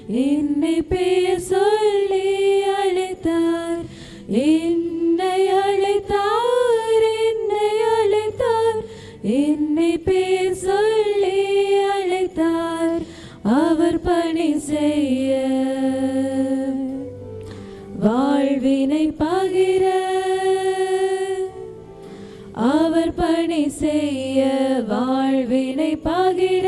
என்னை பெயர் சொல்லி அழைத்தார், என்னை அழைத்தார், என்னை அழைத்தார், என்னை பெயர் சொல்லி அழைத்தார். அவர் பணி செய்ய வாழ்வினை பகிர, அவர் பணி செய்ய வாழ்வினை பகிர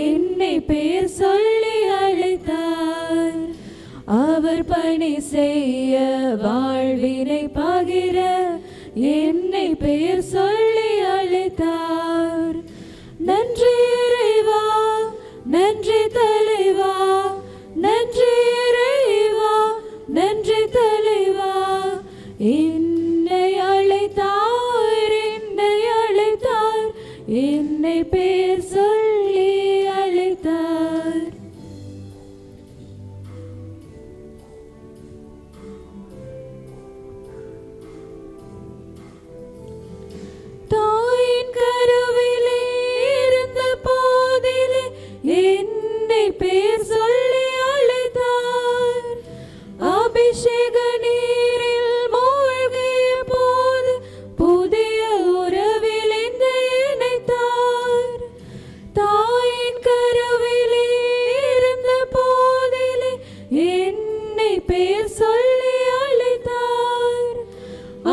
என்னை பெயர் சொல்லி அழைத்தார். அவர் பணி செய்ய வாழ்வினை பகிர என்னை பெயர் சொல்லி அழைத்தார். நன்றி இறைவா, நன்றி தலைவா, நன்றி இறைவா, நன்றி தலைவா. என்னை அழைத்தார், என்னை அழைத்தார், என்னை பெயர் சொல்லி அழைத்தார். தாயின் கருவிலே இருந்த போதிலே என்னை பெயர் சொல்லி அழைத்தார். அபிஷேக நீரில் மூழ்கிய போது புதிய உறவில் என்னை இணைத்தார். தாயின் கருவிலே இருந்த போதிலே என்னை பெயர் சொல்லி அழைத்தார்.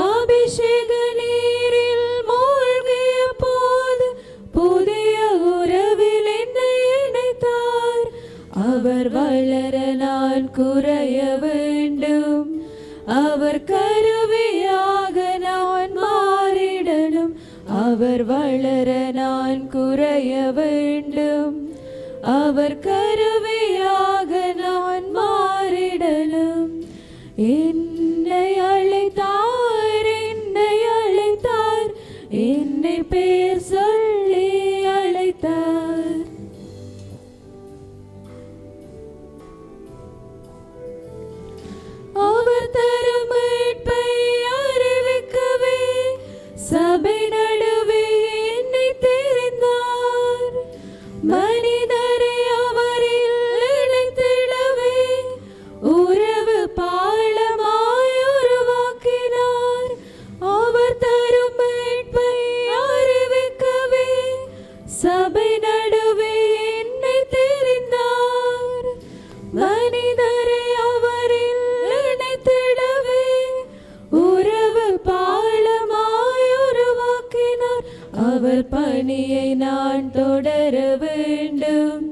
அபிஷேக நீரில் மூழ்கிய போது புதிய உறவில் என்னை இணைத்தார். அவர் வளர நான் குறைய வேண்டும், அவர் கருவியாக நான் மாறிடணும். அவர் வளர நான் குறைய வேண்டும், அவர் கருவியாக நான் மாறிடணும். என்னை அழைத்தார், என்னை அழைத்தார், என்னை பெயர் சொல்லி அழைத்தார். அவர் தரும் மீட்பை அறிவிக்கவே சபை நடுவே என்னை தெரிந்தார். மனிதரை அவரில் இணைத்திடவே உறவு பாலமாய் உருவாக்கினார். அவர் தரும் மீட்பை அறிவிக்கவே சபை நடுவே என்னை தெரிந்தார். மனிதரை அவரில் இணைத்திடவே உறவு பாலமாய் உருவாக்கினார். அவர் பணியை நான் தொடர வேண்டும்,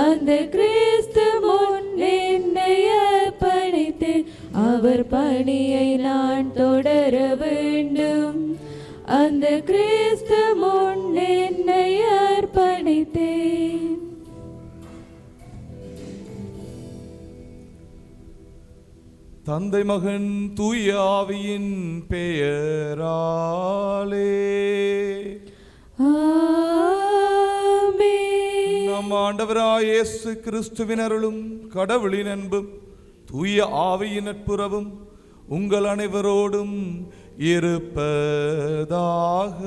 அந்த கிறிஸ்து முன் என்னை அர்ப்பணித்தேன். அவர் பணியை நான் தொடர வேண்டும், அந்த கிறிஸ்து முன் என்னை அர்ப்பணித்தேன். தந்தை மகன் தூய ஆவியின் பெயராலே ஆமென். நம் ஆண்டவராய் இயேசு கிறிஸ்துவின் அருளும் கடவுளின் அன்பும் தூய ஆவியின் நட்புறவும் உங்கள் அனைவரோடும் இருப்பதாக.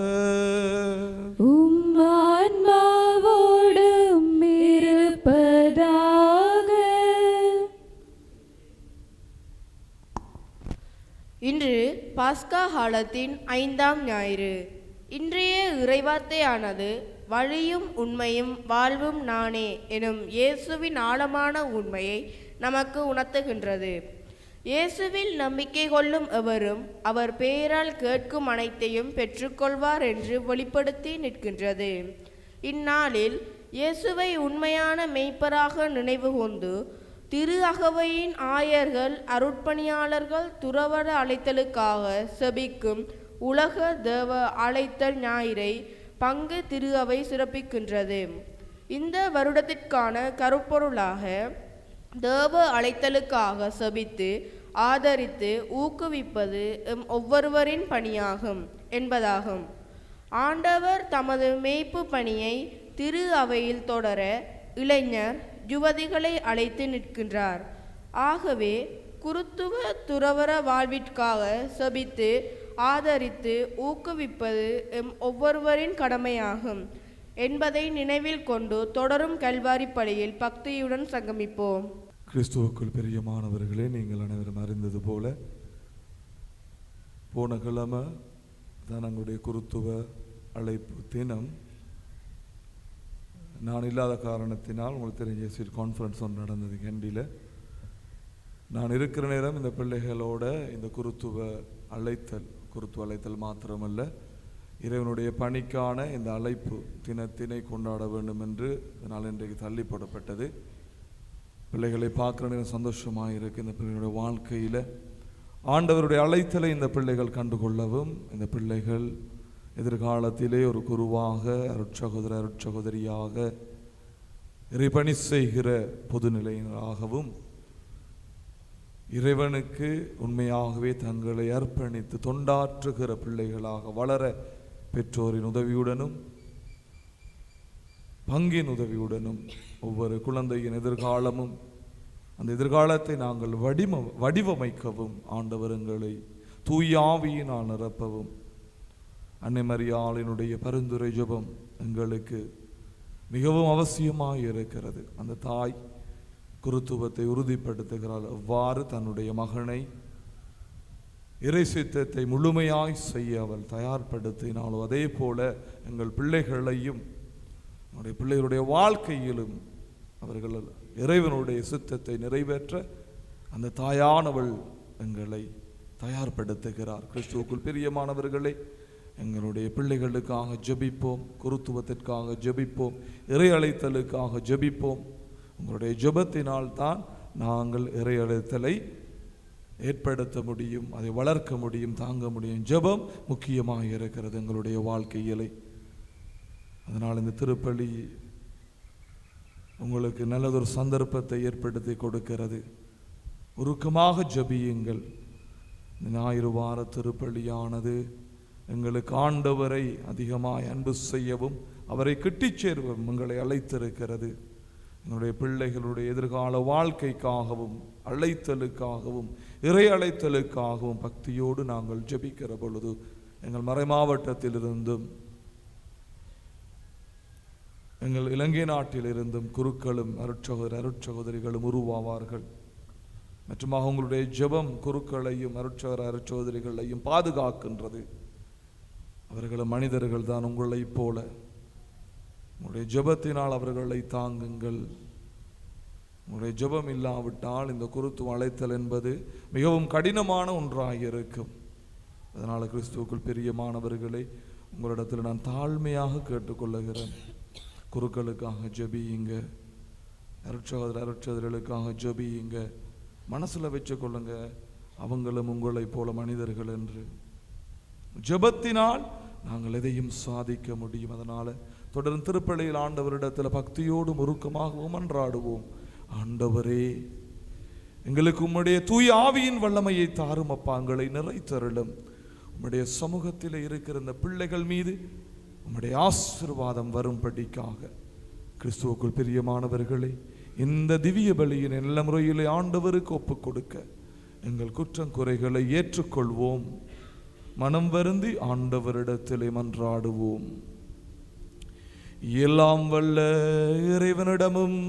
ஆன்மாவோடும் இருப்பதாக. இன்று பாஸ்கா காலத்தின் 5ஆம் ஞாயிறு. இன்றைய இறைவார்த்தையானது வழியும் உண்மையும் வாழ்வும் நானே எனும் இயேசுவின் ஆழமான உண்மையை நமக்கு உணர்த்துகின்றது. இயேசுவில் நம்பிக்கை கொள்ளும் எவரும் அவர் பெயரால் கேட்கும் அனைத்தையும் பெற்றுக்கொள்வார் என்று வெளிப்படுத்தி நிற்கின்றது. இந்நாளில் இயேசுவை உண்மையான மெய்ப்பராக நினைவு கொண்டு திரு அகவையின் ஆயர்கள், அருட்பணியாளர்கள் துறவற அழைத்தலுக்காக செபிக்கும் உலக தேவ அழைத்தல் ஞாயிறை பங்கு திரு அவை சிறப்பிக்கின்றது. இந்த வருடத்திற்கான கருப்பொருளாக தேவ அழைத்தலுக்காக செபித்து ஆதரித்து ஊக்குவிப்பது ஒவ்வொருவரின் பணியாகும் என்பதாகும். ஆண்டவர் தமது மேய்ப்பு பணியை திரு அவையில் தொடர இளைஞர் யுவதிகளை அழைத்து நிற்கின்றார். ஆகவே குருத்துவ துறவற வாழ்விற்காக செபித்து ஆதரித்து ஊக்குவிப்பது ஒவ்வொருவரின் கடமையாகும் என்பதை நினைவில் கொண்டு தொடரும் கல்வாரி பலியில் பக்தியுடன் சங்கமிப்போம். கிறிஸ்துவுக்குள் பிரியமானவர்களே, நீங்கள் அனைவரும் அறிந்தது போல போன கிழமை தான் எங்களுடைய குருத்துவ அழைப்பு தினம். நான் இல்லாத காரணத்தினால் உங்களுக்கு தெரிஞ்ச சீட் கான்ஃபரன்ஸ் ஒன்று நடந்தது கண்டியில். நான் இருக்கிற நேரம் இந்த பிள்ளைகளோட இந்த குருத்துவ அழைத்தல் மாத்திரமல்ல, இறைவனுடைய பணிக்கான இந்த அழைப்பு தினத்தினை கொண்டாட வேண்டும் என்று இதனால் இன்றைக்கு தள்ளிப்படப்பட்டது. பிள்ளைகளை பார்க்குற நேரம் சந்தோஷமாக இருக்குது. இந்த பிள்ளைகளுடைய வாழ்க்கையில் ஆண்டவருடைய அழைத்தலை இந்த பிள்ளைகள் கண்டுகொள்ளவும், இந்த பிள்ளைகள் எதிர்காலத்திலே ஒரு குருவாக, அருட்சகோதரியாக இறைபணி செய்கிற பொதுநிலையினராகவும் இறைவனுக்கு உண்மையாகவே தங்களை அர்ப்பணித்து தொண்டாற்றுகிற பிள்ளைகளாக வளர பெற்றோரின் உதவியுடனும் பங்கின் உதவியுடனும் ஒவ்வொரு குழந்தையின் எதிர்காலமும் அந்த எதிர்காலத்தை நாங்கள் வடிவமைக்கவும் ஆண்டவர் எங்களை தூய ஆவியினால் நிரப்பவும் அன்னை மரியாளினுடைய பரிந்துரை ஜெபம் எங்களுக்கு மிகவும் அவசியமாக இருக்கிறது. அந்த தாய் குருத்துவத்தை உறுதிப்படுத்துகிறாள். அவ்வாறு தன்னுடைய மகனை இறை சித்தத்தை முழுமையாய் செய்ய அவள் தயார்படுத்தினாலும் அதே போல எங்கள் பிள்ளைகளையும் நம்முடைய பிள்ளைகளுடைய வாழ்க்கையிலும் அவர்கள் இறைவனுடைய சித்தத்தை நிறைவேற்ற அந்த தாயானவள் எங்களை தயார்படுத்துகிறார். கிறிஸ்துவுக்குள் பிரியமானவர்களே, எங்களுடைய பிள்ளைகளுக்காக ஜெபிப்போம், குருத்துவத்திற்காக ஜெபிப்போம், இறை அழைத்தலுக்காக ஜெபிப்போம். உங்களுடைய ஜெபத்தினால் தான் நாங்கள் இறை அழைத்தலை ஏற்படுத்த முடியும், அதை வளர்க்க முடியும், தாங்க முடியும். ஜெபம் முக்கியமாக இருக்கிறது எங்களுடைய வாழ்க்கையிலே. அதனால் இந்த திருப்பலி உங்களுக்கு நல்லதொரு சந்தர்ப்பத்தை ஏற்படுத்தி கொடுக்கிறது. உருக்கமாக ஜெபியுங்கள். ஞாயிறு வார திருப்பலியானது எங்களுக்கு ஆண்டவரை அதிகமாய் அன்பு செய்யவும் அவரை கிட்டிச் சேர்வும் எங்களை அழைத்திருக்கிறது. என்னுடைய பிள்ளைகளுடைய எதிர்கால வாழ்க்கைக்காகவும் அழைத்தலுக்காகவும் இறை அழைத்தலுக்காகவும் பக்தியோடு நாங்கள் ஜெபிக்கிற பொழுது எங்கள் மறை மாவட்டத்திலிருந்தும் எங்கள் இலங்கை நாட்டிலிருந்தும் குருக்களும் அருட்சகோதரிகளும் உருவாவார்கள். மற்றும் அவங்களுடைய ஜெபம் குருக்களையும் அருட்சகோதரிகளையும் பாதுகாக்கின்றது. அவர்களும் மனிதர்கள் தான் உங்களைப் போல. உங்களுடைய ஜெபத்தினால் அவர்களை தாங்குங்கள். உங்களுடைய ஜெபம் இல்லாவிட்டால் இந்த குருத்துவ அழைத்தல் என்பது மிகவும் கடினமான ஒன்றாக இருக்கும். அதனால் கிறிஸ்துவுக்குள் பிரியமானவர்களை உங்களிடத்தில் நான் தாழ்மையாக கேட்டுக்கொள்ளுகிறேன். குருக்களுக்காக ஜெபியுங்க, அருட்சகோதரிகளுக்காக ஜெபியுங்க. மனசில் வச்சுக்கொள்ளுங்க, அவங்களும் உங்களைப் போல மனிதர்கள் என்று. ஜெபத்தினால் நாங்கள் எதையும் சாதிக்க முடியும். அதனால் தொடர்ந்து திருப்பலியில் ஆண்டவரிடத்தில் பக்தியோடும் உருக்கமாகவும் மன்றாடுவோம். ஆண்டவரே, எங்களுக்கு உம்முடைய தூய ஆவியின் வல்லமையை தாரும் அப்பா, எங்களை நிறைத்தருளும். உம்முடைய சமூகத்தில் இருக்கிற இந்த பிள்ளைகள் மீது உம்முடைய ஆசீர்வாதம் வரும்படிக்காக கிறிஸ்துவுக்குள் பிரியமானவர்களே, இந்த திவ்ய பலியின் நல்ல முறையிலே ஆண்டவருக்கு ஒப்புக் கொடுக்க எங்கள் குற்றம் குறைகளை ஏற்றுக்கொள்வோம். மனம் வருந்தி ஆண்டவரிடத்திலே மன்றாடுவோம். எல்லாம் வல்ல இறைவனிடமும்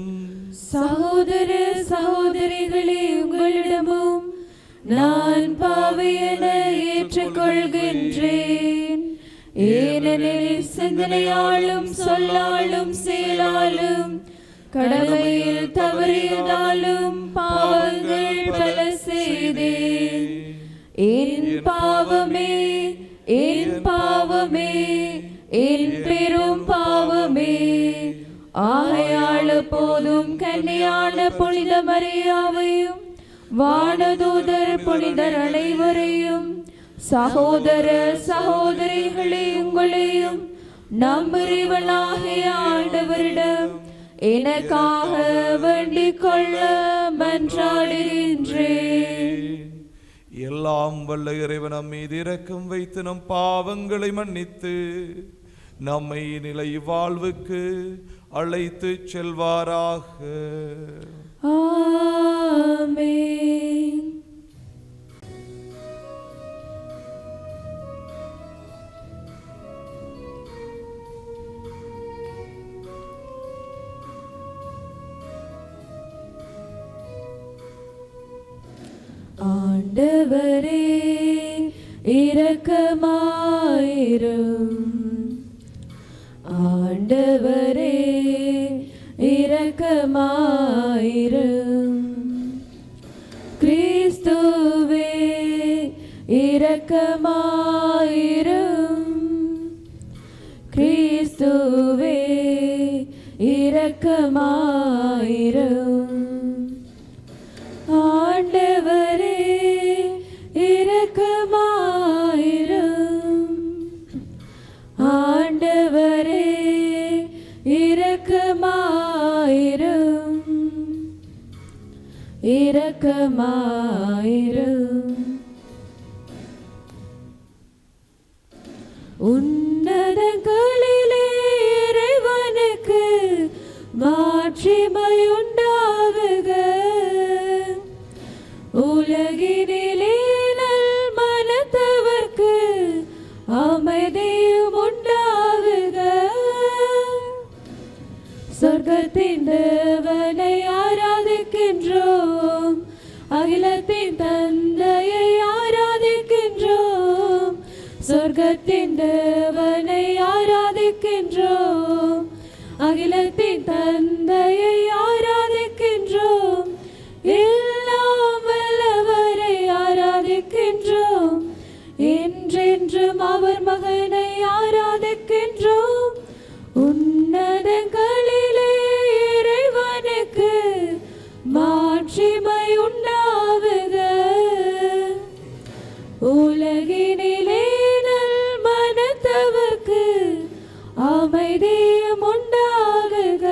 சகோதர சகோதரிகளே உங்களிடமும் நான் பாவியென ஏற்றுக்கொள்கின்றேன். ஏனெனில் சிந்தனையாலும் சொல்லாலும் செயலாலும் கடமையில் தவறியதாலும் பாவங்கள் பல செய்தேன். என் பாவமே, என் பாவமே, என் பெரும் பாவமே. ஆகையால் போதும் கன்னியான புனித மரியாவையும் வானதூதர் புனிதர் அனைவரையும் சகோதர சகோதரிகளே உங்களையும் நம்புகிறவனாகிய ஆண்டவரிடம் எனக்காக வேண்டிக் கொள்ள மன்றாடுகின்றேன். எல்லாம் வல்ல இறைவன் நம் மீது இரக்கம் வைத்து நம் பாவங்களை மன்னித்து நம்மை நிலை வாழ்வுக்கு அழைத்து செல்வாராக. ஆமென். ஆண்டவரே இரக்கமாயிரும். ஆண்டவரே இரக்கமாயிரும். கிறிஸ்துவே இரக்கமாயிரும். கிறிஸ்துவே இரக்கமாயிரும். ஆண்டவரே இரக்கமாயிரும். ஆண்டவரே இரக்கமாயிரும். இரக்கமாயிரும். உன்னதங்களிலே இறைவனுக்கு மாட்சிமையுண்டாகுக. உலகினிலே நல் மனத்தவர்க்கு அமைதியும் உண்டாகுக. சொர்க்கத்தின் தேவனை ஆராதிக்கின்றோம். அகிலத்தின் தந்தையை ஆராதிக்கின்றோம். சொர்க்கத்தின் தேவனை ஆராதிக்கின்றோம். அகிலத்தின் தந்தையை ஆராதிக்கின்றோம். எல்லாம் வல்லவரை ஆராதிக்கின்றோம். என்றென்றும் அவர் மகனை ஆராதிக்கின்றோம். உன்னதங்களிலே இறைவனுக்கு மாட்சிமை உண்டாகுக. உலகினிலே நல் மனத்தவர்க்கு அமைதியும் உண்டாகுக.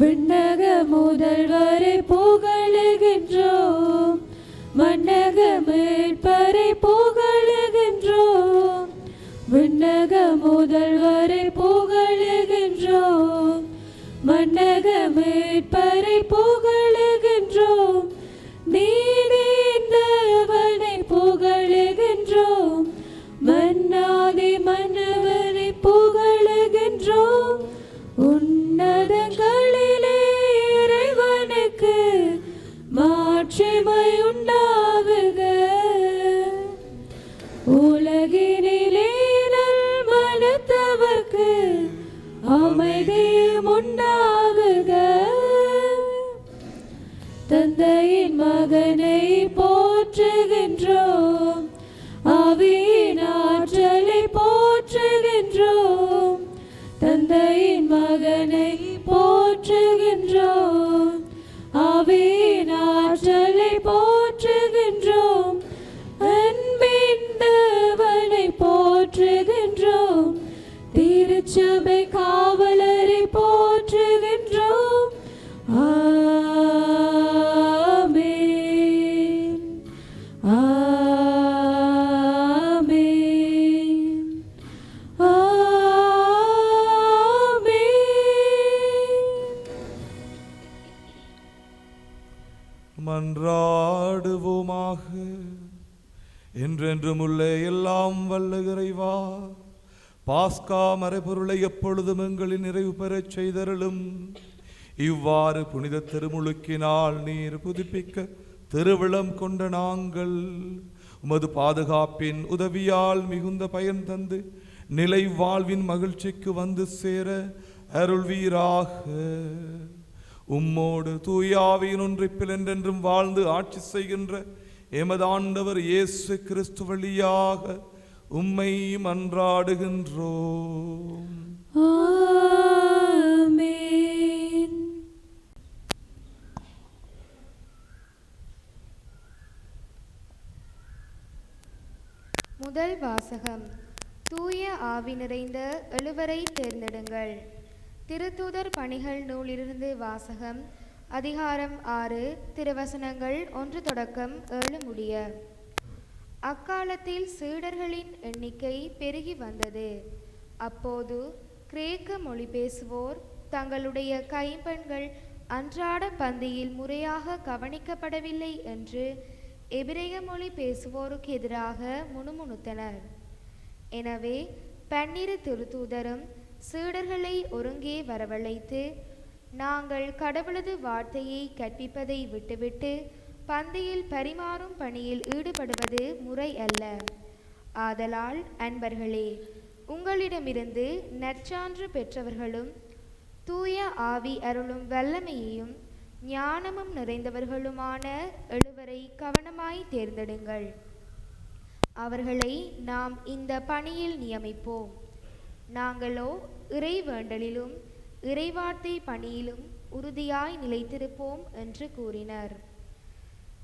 விண்ணக முதல்வரை புகழுகின்றோம். மன்னக மீட்பரை புகழுகின்றோம். விண்ணக முதல்வரை புகழுகின்றோம். மன்னக மீட்பரை புகழுகின்றோம். நீதியின் தேவனை புகழுகின்றோம். மன்னாதி மன்னவனை புகழுகின்றோம். உன்னதங்களிலே இறைவனுக்கு மாட்சிமை உண்டாகுக. உலகினிலே நல் மனத்தவர்க்கு அமைதியும் உண்டாகுக. தந்தையின் மகனை போற்றுகின்றோம். ஆவியின் ஆற்றலை போற்றுகின்றோம். தந்தையின் மகனை போற்றுகின்றோம். ஆவியின் ஆற்றலை போற்றுகின்றோம். அன்பின் தேவனை போற்றுகின்றோம். திருச்சபை காவலரை போற்றுகின்றோம். ஆமென். ஆமென். மன்றாடுவோமாக. என்றென்றும் உள்ள எல்லாம் வல்ல இறைவா, பாஸ்கா மறைபொருளை எப்பொழுதும் எங்களின் நிறைவு பெறச் செய்தருளும். இவ்வாறு புனித திருமுழுக்கினால் நீர் புதுப்பிக்க திருவிழம் கொண்ட நாங்கள் உமது பாதுகாப்பின் உதவியால் மிகுந்த பயன் தந்து நிலை வாழ்வின் மகிழ்ச்சிக்கு வந்து சேர அருள்வீராக. உம்மோடு தூயாவின் ஒன்றிப்பில் என்றென்றும் வாழ்ந்து ஆட்சி செய்கின்ற எமது ஆண்டவர் இயேசு கிறிஸ்து வழியாக உம்மை மன்றாடுகின்றோம். ஆமென். முதல் வாசகம். தூய ஆவி நிறைந்த எழுவரை தேர்ந்தெடுங்கள். திருத்தூதர் பணிகள் நூலிலிருந்து வாசகம். அதிகாரம் 6, திருவசனங்கள் 1 தொடக்கம் 7 முடிய. அக்காலத்தில் சீடர்களின் எண்ணிக்கை பெருகி வந்தது. அப்போது கிரேக்க மொழி பேசுவோர் தங்களுடைய கைம்பெண்கள் அன்றாட பந்தியில் முறையாக கவனிக்கப்படவில்லை என்று எபிரேய மொழி பேசுவோருக்கு எதிராக முணுமுணுத்தனர். எனவே 12 திருத்தூதரும் சீடர்களை ஒருங்கே வரவழைத்து, நாங்கள் கடவுளது வார்த்தையை கற்பிப்பதை விட்டுவிட்டு பந்தியில் பரிமாறும் பணியில் ஈடுபடுவது முறை அல்ல. ஆதலால் அன்பர்களே, உங்களிடமிருந்து நற்சான்று பெற்றவர்களும் தூய ஆவி அருளும் வல்லமையையும் ஞானமும் நிறைந்தவர்களுமான 7 கவனமாய் தேர்ந்தெடுங்கள். அவர்களை நாம் இந்த பணியில் நியமிப்போம். நாங்களோ இறைவேண்டலிலும் இறைவார்த்தை பணியிலும் உறுதியாய் நிலைத்திருப்போம் என்று கூறினர்.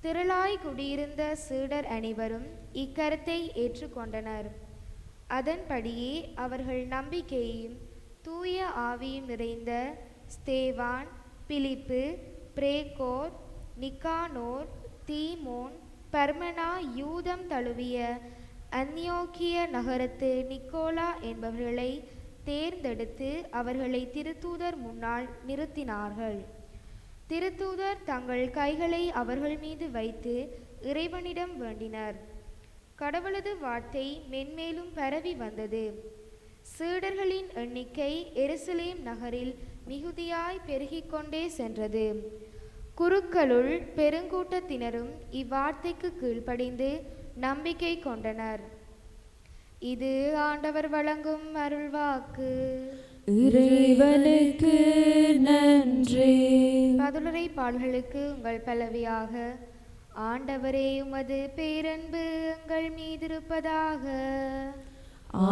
திரளாய் குடியிருந்த சீடர் அனைவரும் இக்கருத்தை ஏற்றுக்கொண்டனர். அதன்படியே அவர்கள் நம்பிக்கையையும் தூய ஆவியும் நிறைந்த ஸ்தேவான், பிலிப்பு, பிரேக்கோர், நிக்கானோர், தீமோன், பர்மனா, யூதம் தழுவிய அந்நியோக்கிய நகரத்து நிக்கோலா என்பவர்களை தேர்ந்தெடுத்து அவர்களை திருத்தூதர் முன்னால் நிறுத்தினார்கள். திருத்தூதர் தங்கள் கைகளை அவர்கள் மீது வைத்து இறைவனிடம் வேண்டினர். கடவுளது வார்த்தை மென்மேலும் பரவி வந்தது. சீடர்களின் எண்ணிக்கை எருசலேம் நகரில் மிகுதியாய் பெருகிக்கொண்டே சென்றது. குருக்களுள் பெருங்கூட்டத்தினரும் இவ்வார்த்தைக்கு கீழ்ப்படிந்து நம்பிக்கை கொண்டனர். இது ஆண்டவர் வழங்கும் அருள்வாக்கு. இறைவனுக்கு நன்றி. பதிலுரை பாடல்களுக்கு உங்கள் பல்லவியாக: ஆண்டவரே உமது பேரன்பு எங்கள் மீதிருப்பதாக.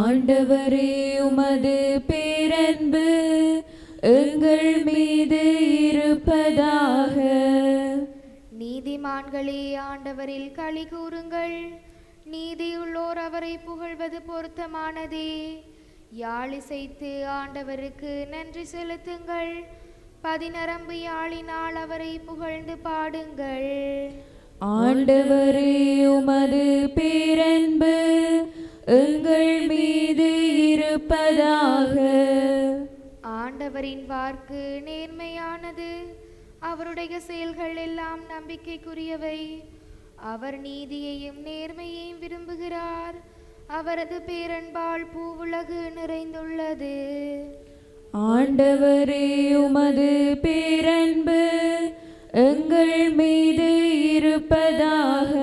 ஆண்டவரே உமது பேரன்பு எங்கள் மீது இருப்பதாக. நீதிமான்களே, ஆண்டவரில் களி கூறுங்கள். நீதியுள்ளோர் அவரை புகழ்வது பொருத்தமானதே. யாழிசைத்து ஆண்டவருக்கு நன்றி செலுத்துங்கள். பதினரம்பு யாழினால் அவரை புகழ்ந்து பாடுங்கள். ஆண்டவரே உமது பேரன்பு எங்கள் மீது இருப்பதாக. ஆண்டவரின் வாக்கு நேர்மையானது, அவருடைய செயல்கள் எல்லாம் நம்பிக்கைக்குரியவை. அவர் நீதியையும் நேர்மையையும் விரும்புகிறார். அவரது பேரன்பால் பூவுலகு நிறைந்துள்ளது. ஆண்டவரே உமது பேரன்பு எங்கள் மீது இருப்பதாக.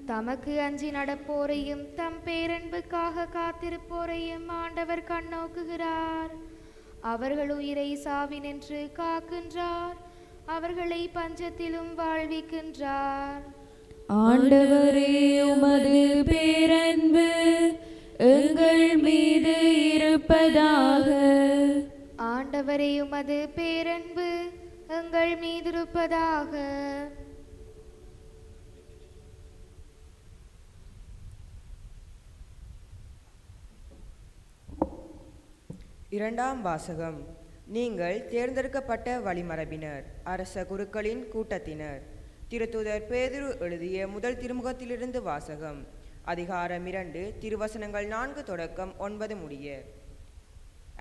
தமக்கு அஞ்சி நடப்போரையும் தம் பேரன்புக்காக காத்திருப்போரையும் ஆண்டவர் கண்ணோக்குகிறார். அவர்கள் உயிரை சாவினின்று காக்கின்றார். அவர்களை பஞ்சத்திலும் வாழ்விக்கின்றார். ஆண்டவரே உமது பேரன்பு எங்கள் மீது இருப்பதாக. ஆண்டவரே உமது பேரன்பு எங்கள் மீதிருப்பதாக. இரண்டாம் வாசகம். நீங்கள் தேர்ந்தெடுக்கப்பட்ட வழிமரபினர், அரச குருக்களின் கூட்டத்தினர். திருத்தூதர் பேதுரு எழுதிய முதல் திருமுகத்திலிருந்து வாசகம். அதிகாரம் 2, திருவசனங்கள் 4 தொடக்கம் 9 முடிய.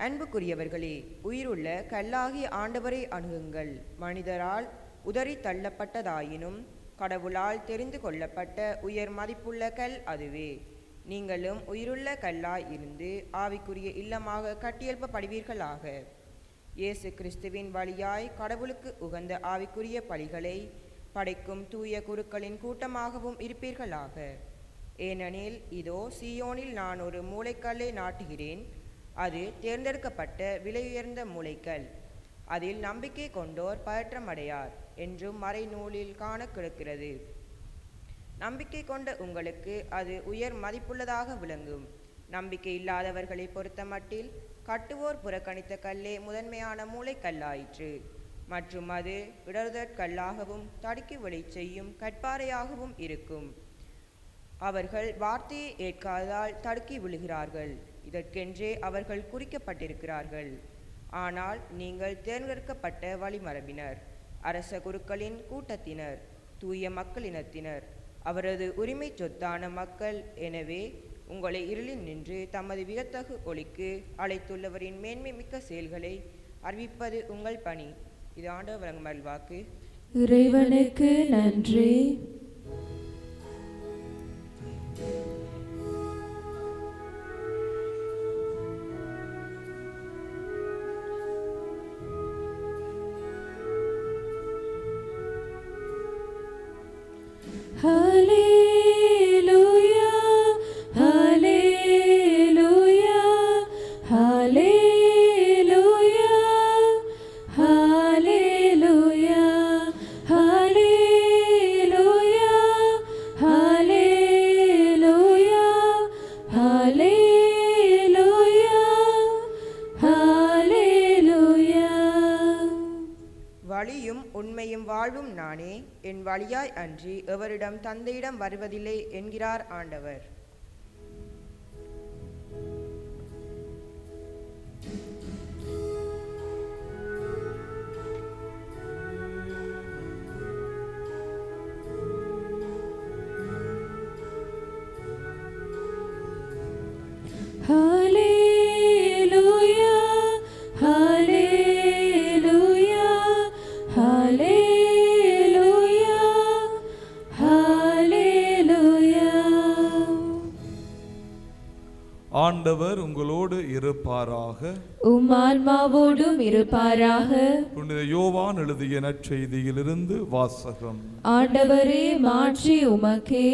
அன்புக்குரியவர்களே, உயிருள்ள கல்லாகிய ஆண்டவரை அணுகுங்கள். மனிதரால் உதறி தள்ளப்பட்டதாயினும் கடவுளால் தெரிந்து கொள்ளப்பட்ட உயர் மதிப்புள்ள கல் அதுவே. நீங்களும் உயிருள்ள கல்லாய் இருந்து ஆவிக்குரிய இல்லமாக கட்டியெழுப்பப்படுவீர்களாக. இயேசு கிறிஸ்துவின் வழியாய் கடவுளுக்கு உகந்த ஆவிக்குரிய பலிகளை படைக்கும் தூய குருக்களின் கூட்டமாகவும் இருப்பீர்களாக. ஏனெனில் இதோ சீயோனில் நான் ஒரு மூலைக்கல்லை நாட்டுகிறேன். அது தேர்ந்தெடுக்கப்பட்ட விலையுயர்ந்த மூலைக்கல். அதில் நம்பிக்கை கொண்டோர் பதற்றமடையார் என்றும் மறைநூலில் காண கிடக்கிறது. நம்பிக்கை கொண்ட உங்களுக்கு அது உயர் மதிப்புள்ளதாக விளங்கும். நம்பிக்கை இல்லாதவர்களை பொறுத்த மட்டில் கட்டுவோர் புறக்கணித்த கல்லே முதன்மையான மூளைக்கல்லாயிற்று. மற்றும் அது இடறுதற்கல்லாகவும் தடுக்கி விழை செய்யும் கற்பாறையாகவும் இருக்கும். அவர்கள் வார்த்தையை ஏற்காததால் தடுக்கி விழுகிறார்கள். இதற்கென்றே அவர்கள் குறிக்கப்பட்டிருக்கிறார்கள். ஆனால் நீங்கள் தேர்ந்தெடுக்கப்பட்ட வழிமரபினர், அரச குருக்களின் கூட்டத்தினர், தூய மக்களினத்தினர், அவரது உரிமை சொத்தான மக்கள். எனவே உங்களை இருளில் நின்று தமது வியத்தகு ஒளிக்கு அழைத்துள்ளவரின் மேன்மை மிக்க செயல்களை அறிவிப்பது உங்கள் பணி. இது ஆண்டவர் வழங்கும் அருள்வாக்கு. இறைவனுக்கு நன்றி. வழியும் உண்மையும் வாழ்வும் நானே, என் வழியாய் அன்றி எவரிடம் தந்தையிடம் வருவதில்லை என்கிறார் ஆண்டவர். Hallelujah, hallelujah, hallelujah, hallelujah. ஆண்டவர் உங்களோடு இருப்பாராக. உம் ஆன்மாவோடும் இருப்பாராக. புனித யோவான் எழுதிய நற்செய்தியிலிருந்து வாசகம். ஆண்டவரே, மாட்சி உமக்கே.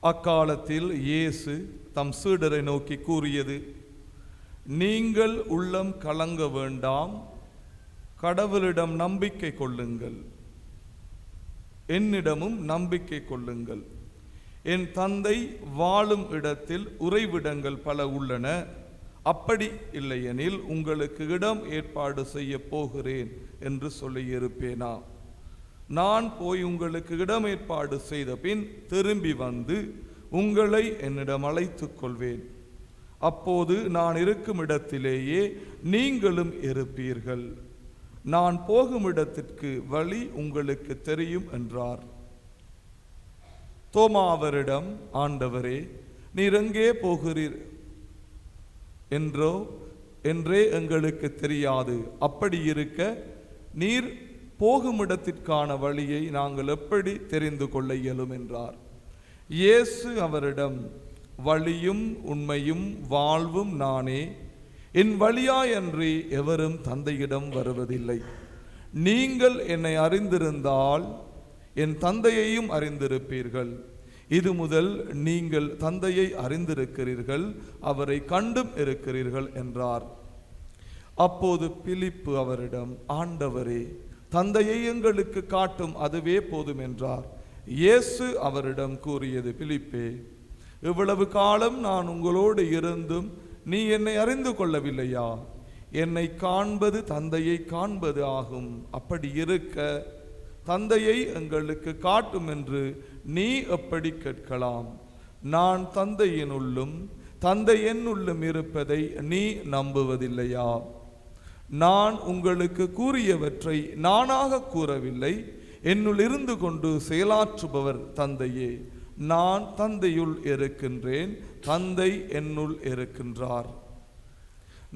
அக்காலத்தில் இயேசு தம் சீடரை நோக்கி கூறியது: நீங்கள் உள்ளம் கலங்க வேண்டாம், கடவுளிடம் நம்பிக்கை கொள்ளுங்கள், என்னிடமும் நம்பிக்கை கொள்ளுங்கள். என் தந்தை வாழும் இடத்தில் உறைவிடங்கள் பல உள்ளன. அப்படி இல்லையெனில் உங்களுக்கு இடம் ஏற்பாடு செய்ய போகிறேன் என்று சொல்லியிருப்பேனா? நான் போய் உங்களுக்கு இடம் ஏற்பாடு செய்த பின் திரும்பி வந்து உங்களை என்னிடம் அழைத்துக் கொள்வேன். அப்போது நான் இருக்கும் இடத்திலேயே நீங்களும் இருப்பீர்கள். நான் போகும் இடத்திற்கு வழி உங்களுக்கு தெரியும் என்றார். தோமா அவரிடம், ஆண்டவரே, நீர் எங்கே போகிறீர் என்றே எங்களுக்கு தெரியாது. அப்படி இருக்க நீர் போகும் இடத்திற்கான வழியை நாங்கள் எப்படி தெரிந்து கொள்ள இயலும் என்றார். இயேசு அவரிடம், வழியும் உண்மையும் வாழ்வும் நானே. என் வழியாயன்றி எவரும் தந்தையிடம் வருவதில்லை. நீங்கள் என்னை அறிந்திருந்தால் என் தந்தையையும் அறிந்திருப்பீர்கள். இது முதல் நீங்கள் தந்தையை அறிந்திருக்கிறீர்கள், அவரை கண்டும் இருக்கிறீர்கள் என்றார். அப்போது பிலிப்பு அவரிடம், ஆண்டவரே, தந்தையை எங்களுக்கு காட்டும், அதுவே போதும் என்றார். இயேசு அவரிடம் கூறியது, பிலிப்பே, இவ்வளவு காலம் நான் உங்களோடு இருந்தும் நீ என்னை அறிந்து கொள்ளவில்லையா? என்னை காண்பது தந்தையை காண்பது ஆகும். அப்படி இருக்க தந்தையை எங்களுக்கு காட்டும் என்று நீ எப்படி கேட்கலாம்? நான் தந்தையினுள்ளும் தந்தை என்னுள்ளும் இருப்பதை நீ நம்புவதில்லையா? நான் உங்களுக்கு கூறியவற்றை நானாக கூறவில்லை, என்னுள் இருந்து கொண்டு செயலாற்றுபவர் தந்தையே. நான் தந்தையுள் இருக்கின்றேன், தந்தை என்னுள் இருக்கின்றார்.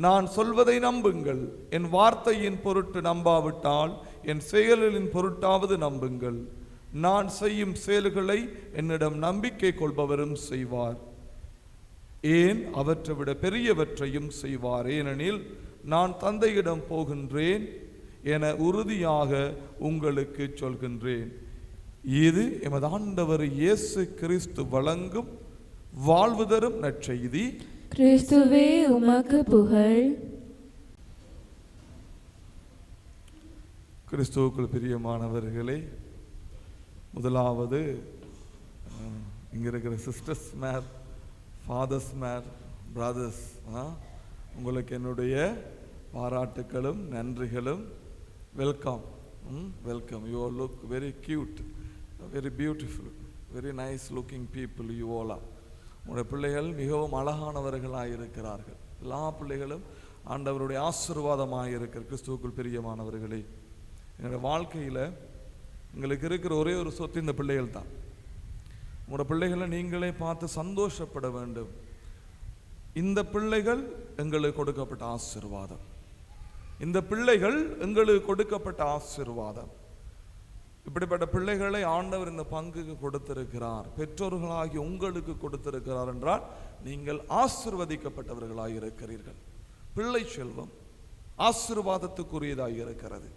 நான் சொல்வதை நம்புங்கள். என் வார்த்தையின் பொருட்டு நம்பாவிட்டால் என் செயல்களின் பொருட்டாவது நம்புங்கள். நான் செய்யும் செயல்களை என்னிடம் நம்பிக்கை கொள்பவரும் செய்வார். ஏன், அவற்றை விட பெரியவற்றையும் செய்வார். ஏனெனில் நான் தந்தையிடம் போகின்றேன் என உறுதியாக உங்களுக்கு சொல்கின்றேன். இது எமது ஆண்டவர் இயேசு கிறிஸ்து வழங்கும் வாழ்வு தரும் நற்செய்தி. கிறிஸ்துவே, உமக்கு புகழ். கிறிஸ்துவுக்குள் பிரியமானவர்களே, முதலாவது இங்க இருக்கிற சிஸ்டர்ஸ் மேர், ஃபாதர்ஸ் மேர், பிரதர்ஸ், உங்களுக்கு என்னுடைய பாராட்டுக்களும் நன்றிகளும். Welcome, welcome. You all look very cute, very beautiful, very nice looking people you all are. உங்களுடைய பிள்ளைகள் மிகவும் அழகானவர்களாக இருக்கிறார்கள். எல்லா பிள்ளைகளும் ஆண்டவருடைய ஆசீர்வாதமாக இருக்கிற கிறிஸ்துவுக்குள் பிரியமானவர்களே, என்னுடைய வாழ்க்கையில் எங்களுக்கு இருக்கிற ஒரே ஒரு சொத்து இந்த பிள்ளைகள் தான். உங்களோட பிள்ளைகளை நீங்களே பார்த்து சந்தோஷப்பட வேண்டும். இந்த பிள்ளைகள் எங்களுக்கு கொடுக்கப்பட்ட ஆசீர்வாதம். இந்த பிள்ளைகள் எங்களுக்கு கொடுக்கப்பட்ட ஆசீர்வாதம். இப்படிப்பட்ட பிள்ளைகளை ஆண்டவர் இந்த பங்குக்கு கொடுத்திருக்கிறார், பெற்றோர்களாகி உங்களுக்கு கொடுத்திருக்கிறார் என்றால் நீங்கள் ஆசீர்வதிக்கப்பட்டவர்களாக இருக்கிறீர்கள். பிள்ளை செல்வம் ஆசீர்வாதத்துக்குரியதாக இருக்கிறது.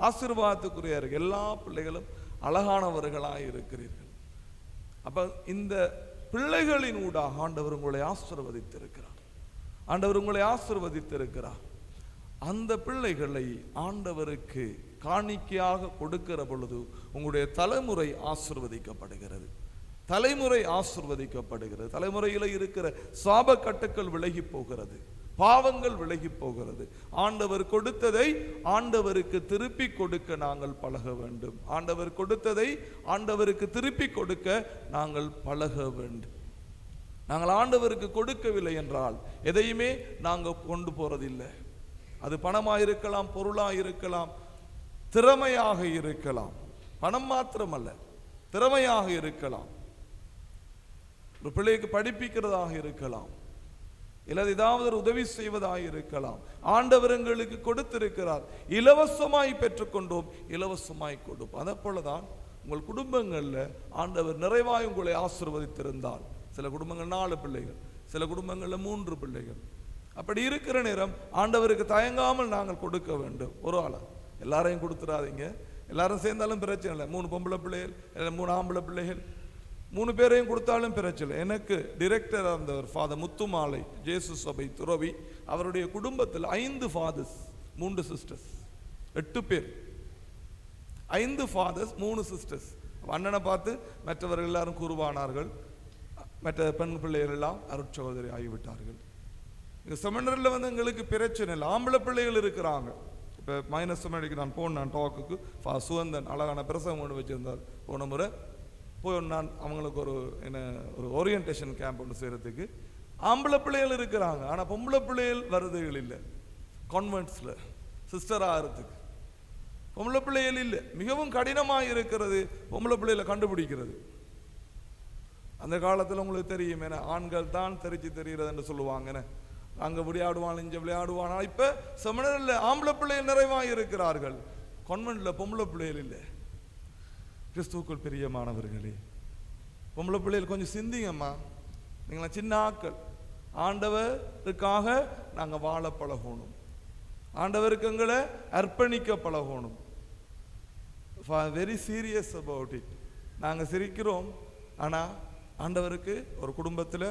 ஆசீர்வாதத்துக்குரிய எல்லா பிள்ளைகளும் அழகானவர்களாக இருக்கிறீர்கள். அப்ப இந்த பிள்ளைகளின் ஊடாக ஆண்டவர் உங்களை ஆசீர்வதித்திருக்கிறார். ஆண்டவர் உங்களை ஆசீர்வதித்திருக்கிறார். அந்த பிள்ளைகளை ஆண்டவருக்கு காணிக்கையாக கொடுக்கிற பொழுது உங்களுடைய தலைமுறை ஆசீர்வதிக்கப்படுகிறது. தலைமுறை ஆசீர்வதிக்கப்படுகிறது. தலைமுறையில் இருக்கிற சாபக்கட்டுக்கள் விலகி போகிறது, பாவங்கள் விலகி போகிறது. ஆண்டவர் கொடுத்ததை ஆண்டவருக்கு திருப்பி கொடுக்க நாங்கள் பழக வேண்டும். ஆண்டவர் கொடுத்ததை ஆண்டவருக்கு திருப்பி கொடுக்க நாங்கள் பழக வேண்டும். நாங்கள் ஆண்டவருக்கு கொடுக்கவில்லை என்றால் எதையுமே நாங்கள் கொண்டு போறதில்லை. அது பணமாக இருக்கலாம், பொருளாக இருக்கலாம், திறமையாக இருக்கலாம். பணம் மாத்திரமல்ல, திறமையாக இருக்கலாம், ஒரு பிள்ளைக்கு படிப்பிக்கிறதாக இருக்கலாம், இல்லது ஏதாவது ஒரு உதவி செய்வதாக இருக்கலாம். ஆண்டவர் எங்களுக்கு கொடுத்திருக்கிறார். இலவசமாய் பெற்றுக்கொண்டோம், இலவசமாய் கொடுப்போம். அதை போலதான் உங்கள் குடும்பங்களில் ஆண்டவர் நிறைவாய் உங்களை ஆசீர்வதித்திருந்தால், சில குடும்பங்கள் 4 பிள்ளைகள், சில குடும்பங்களில் 3 பிள்ளைகள், அப்படி இருக்கிற நேரம் ஆண்டவருக்கு தயங்காமல் நாங்கள் கொடுக்க வேண்டும். ஒரு ஆளா எல்லாரையும் கொடுத்துடாதீங்க. எல்லாரும் சேர்ந்தாலும் பிரச்சனை இல்லை. 3 பொம்பளை பிள்ளைகள், 3 ஆம்பளை பிள்ளைகள், 3 பேரையும் கொடுத்தாலும் பிரச்சனை. எனக்கு டிரெக்டராக இருந்தவர் ஃபாதர் முத்துமாலை, ஜேசு சபை துறவி. அவருடைய குடும்பத்தில் 5 ஃபாதர்ஸ், 3 சிஸ்டர்ஸ், 8 பேர். 5 ஃபாதர்ஸ், 3 சிஸ்டர்ஸ். அண்ணனை பார்த்து மற்றவர்கள் எல்லாரும் குருவானார்கள். மற்ற பெண் பிள்ளைகள் எல்லாம் அருட்சகோதரி ஆகிவிட்டார்கள். செமினரில் வந்து எங்களுக்கு பிரச்சனை இல்லை. ஆம்பளை பிள்ளைகள் இருக்கிறாங்க. இப்போ மைனஸ் செமினரிக்கு நான் போனேன் டாக்குக்கு. சுவந்தன் அழகான பிரசவம் கொண்டு வச்சிருந்தார். போன முறை போய் நான் அவங்களுக்கு ஒரு ஓரியன்டேஷன் கேம்ப் ஒன்று செய்கிறதுக்கு ஆம்பளை பிள்ளைகள் இருக்கிறாங்க. ஆனால் பொம்பளை பிள்ளைகள் வருதுகள் இல்லை. கான்வென்ட்ஸில் சிஸ்டர் ஆகிறதுக்கு பொம்பளை பிள்ளைகள் இல்லை. மிகவும் கடினமாக இருக்கிறது பொம்பளை பிள்ளைகளை கண்டுபிடிக்கிறது. அந்த காலத்தில் உங்களுக்கு தெரியும், ஏன்னா ஆண்கள் தான் தெரிச்சு தெரிகிறது என்று சொல்லுவாங்க. அங்கே விளையாடுவான், இங்கே விளையாடுவான். இப்போ செமினரில் ஆம்பளை பிள்ளைகள் நிறைவாக இருக்கிறார்கள், கான்வென்ட்ல பொம்பளை பிள்ளைகள் இல்லை. கிறிஸ்துவுக்குள் பிரியமானவர்களே, பொம்பளை பிள்ளைகள் கொஞ்சம் சிந்திங்கம்மா. நீங்களா சின்ன ஆக்கள். ஆண்டவருக்காக நாங்கள் வாழ பழகணும். ஆண்டவருக்கு எங்களை அர்ப்பணிக்க பழகணும். Very serious about it. நாங்கள் சிரிக்கிறோம், ஆனால் ஆண்டவருக்கு ஒரு குடும்பத்தில்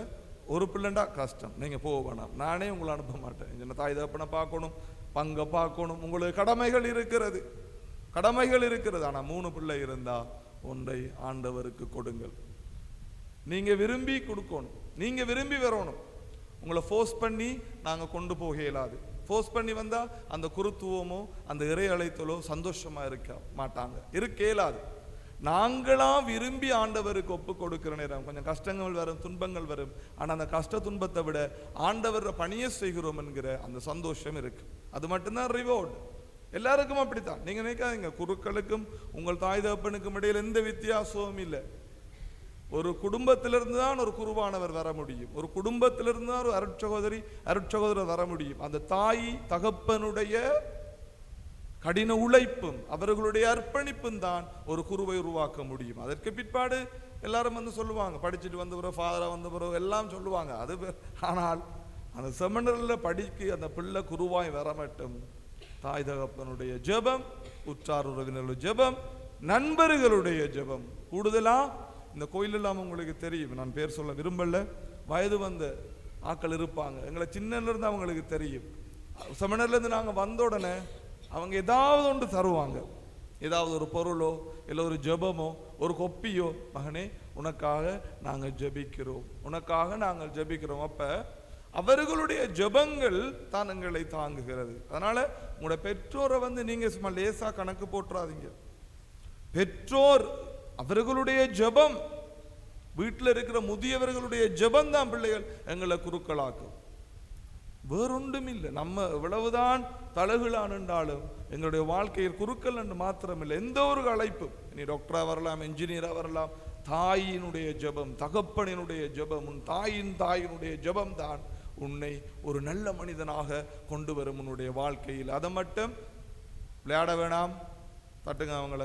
ஒரு பிள்ளைண்டா கஷ்டம். நீங்கள் போக வேணாம், நானே உங்களை அனுப்ப மாட்டேன். என்ன தாய் தகப்பனை பார்க்கணும், பங்கை பார்க்கணும், உங்களுக்கு கடமைகள் இருக்கிறது, கடமைகள் இருக்கிறது. ஆனால் 3 பிள்ளை இருந்தால் ஒன்றை ஆண்டவருக்கு கொடுங்கள். நீங்கள் விரும்பி கொடுக்கணும், நீங்கள் விரும்பி வரணும். உங்களை ஃபோர்ஸ் பண்ணி நாங்கள் கொண்டு போக இயலாது. ஃபோர்ஸ் பண்ணி வந்தால் அந்த குருத்துவமோ அந்த இறை அழைத்தலோ சந்தோஷமாக இருக்க மாட்டாங்க, இருக்க இயலாது. நாங்களா விரும்பி ஆண்டவருக்கு ஒப்பு கொடுக்கிற நேரம் கொஞ்சம் கஷ்டங்கள் வரும், துன்பங்கள் வரும். ஆனால் அந்த கஷ்ட துன்பத்தை விட ஆண்டவர் பணியை செய்கிறோம் என்கிற அந்த சந்தோஷம் இருக்கு. அது மட்டும்தான் ரிவார்டு. எல்லாருக்கும் அப்படித்தான். நீங்க நினைக்காதீங்க, குருக்களுக்கும் உங்கள் தாய் தகப்பனுக்கும் இடையில் எந்த வித்தியாசமும் இல்லை. ஒரு குடும்பத்திலிருந்து தான் ஒரு குருவானவர் வர முடியும். ஒரு குடும்பத்திலிருந்து தான் ஒரு அருட்சகோதரர் வர முடியும். அந்த தாய் தகப்பனுடைய கடின உழைப்பும் அவர்களுடைய அர்ப்பணிப்பும் தான் ஒரு குருவை உருவாக்க முடியும். அதற்கு பிற்பாடு எல்லாரும் வந்து சொல்லுவாங்க, படிச்சுட்டு வந்த பிறகு ஃபாதரா வந்த பிறகு எல்லாம் சொல்லுவாங்க. அது ஆனால் அந்த செமினரில் படிக்க அந்த பிள்ளை குருவாய் வர மட்டும் தாய் தகப்பனுடைய ஜெபம், உற்றார் உறவினர்களுடைய ஜெபம், நண்பர்களுடைய ஜெபம். கூடுதலா இந்த கோயிலெல்லாம் உங்களுக்கு தெரியும், நான் பேர் சொல்ல விரும்பல, வயது வந்த ஆக்கள் இருப்பாங்க. எங்களை சின்னலேருந்து அவங்களுக்கு தெரியும். செமினர்லேருந்து நாங்கள் வந்த உடனே அவங்க ஏதாவது ஒன்று தருவாங்க. ஏதாவது ஒரு பொருளோ இல்லை ஒரு ஜெபமோ ஒரு கொப்பியோ, மகனே உனக்காக நாங்கள் ஜெபிக்கிறோம், உனக்காக நாங்கள் ஜெபிக்கிறோம். அப்போ அவர்களுடைய ஜெபங்கள் தான் எங்களை தாங்குகிறது. அதனால உங்களோட பெற்றோரை வந்து நீங்க சும்மா லேசா கணக்கு போட்டுறாதீங்க. பெற்றோர் அவர்களுடைய ஜெபம், வீட்டில் இருக்கிற முதியவர்களுடைய ஜெபம் தான் பிள்ளைகள் எங்களை குருக்களாக்கும். வேறொன்றும் இல்லை. நம்ம எவ்வளவுதான் தலகுலான் என்றாலும் எங்களுடைய வாழ்க்கையில் குருக்கள் என்று மாத்திரமில்லை, எந்த ஒரு அழைப்பும், நீ டாக்டரா வரலாம், என்ஜினியரா வரலாம், தாயினுடைய ஜெபம், தகப்பனினுடைய ஜெபம், உன் தாயினுடைய ஜெபம் தான் உன்னை ஒரு நல்ல மனிதனாக கொண்டு வரும் உன்னுடைய வாழ்க்கையில். அதை மட்டும் விளையாட வேணாம். தட்டுங்க அவங்கள.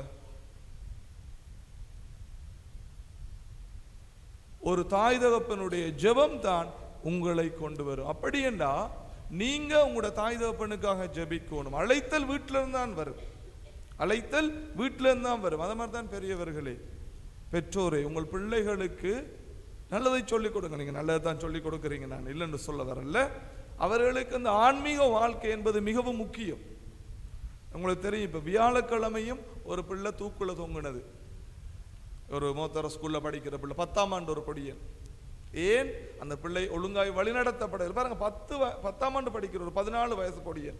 ஒரு தாய் தகப்பனுடைய ஜெபம் தான் உங்களை கொண்டு வரும். அப்படி என்றா நீங்க உங்களோட தாய் தகப்பனுக்காக ஜெபிக்கணும். அழைத்தல் வீட்டில இருந்தான் வரும், அழைத்தல் வீட்டில இருந்தான் வரும். அதே மாதிரி தான் பெரியவர்களே, பெற்றோரே, உங்கள் பிள்ளைகளுக்கு நல்லதை சொல்லிக் கொடுங்க. நீங்க நல்லதான் சொல்லிக் கொடுக்குறீங்க, நான் இல்லைன்னு சொல்ல வரல. அவர்களுக்கு அந்த ஆன்மீக வாழ்க்கை என்பது மிகவும் முக்கியம். உங்களுக்கு தெரியும், இப்போ வியாழக்கிழமையும் ஒரு பிள்ளை தூக்குல தொங்குனது. ஒரு மோத்தர ஸ்கூல்ல படிக்கிற பிள்ளை 10ஆம் ஆண்டு ஒரு படியன். ஏன் அந்த பிள்ளை ஒழுங்காய் வழிநடத்தப்படல பாருங்க. 10ஆம் ஆண்டு படிக்கிற ஒரு 14 வயசு படியன்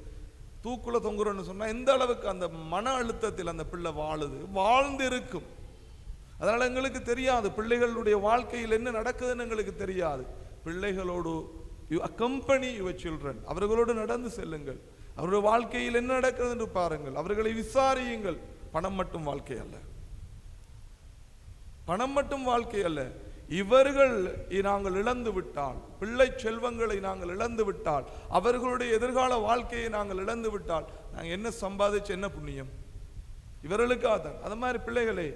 தூக்குல தொங்குறன்னு சொன்னா எந்த அளவுக்கு அந்த மன அழுத்தத்தில் அந்த பிள்ளை வாழ்ந்து இருக்கும். அதனால எங்களுக்கு தெரியாது பிள்ளைகளுடைய வாழ்க்கையில் என்ன நடக்குதுன்னு எங்களுக்கு தெரியாது. பிள்ளைகளோடு யூ அக்கம்பனி யுவர் சில்ட்ரன், அவர்களோடு நடந்து செல்லுங்கள். அவருடைய வாழ்க்கையில் என்ன நடக்கிறது என்று பாருங்கள், அவர்களை விசாரியுங்கள். பணம் மட்டும் வாழ்க்கை அல்ல, பணம் மட்டும் வாழ்க்கை அல்ல. இவர்கள் நாங்கள் இழந்து விட்டால், பிள்ளை செல்வங்களை நாங்கள் இழந்து விட்டால், அவர்களுடைய எதிர்கால வாழ்க்கையை நாங்கள் இழந்து விட்டால் நாங்கள் என்ன சம்பாதிச்சு என்ன புண்ணியம்? இவர்களுக்காக தான். அது மாதிரி பிள்ளைகளே,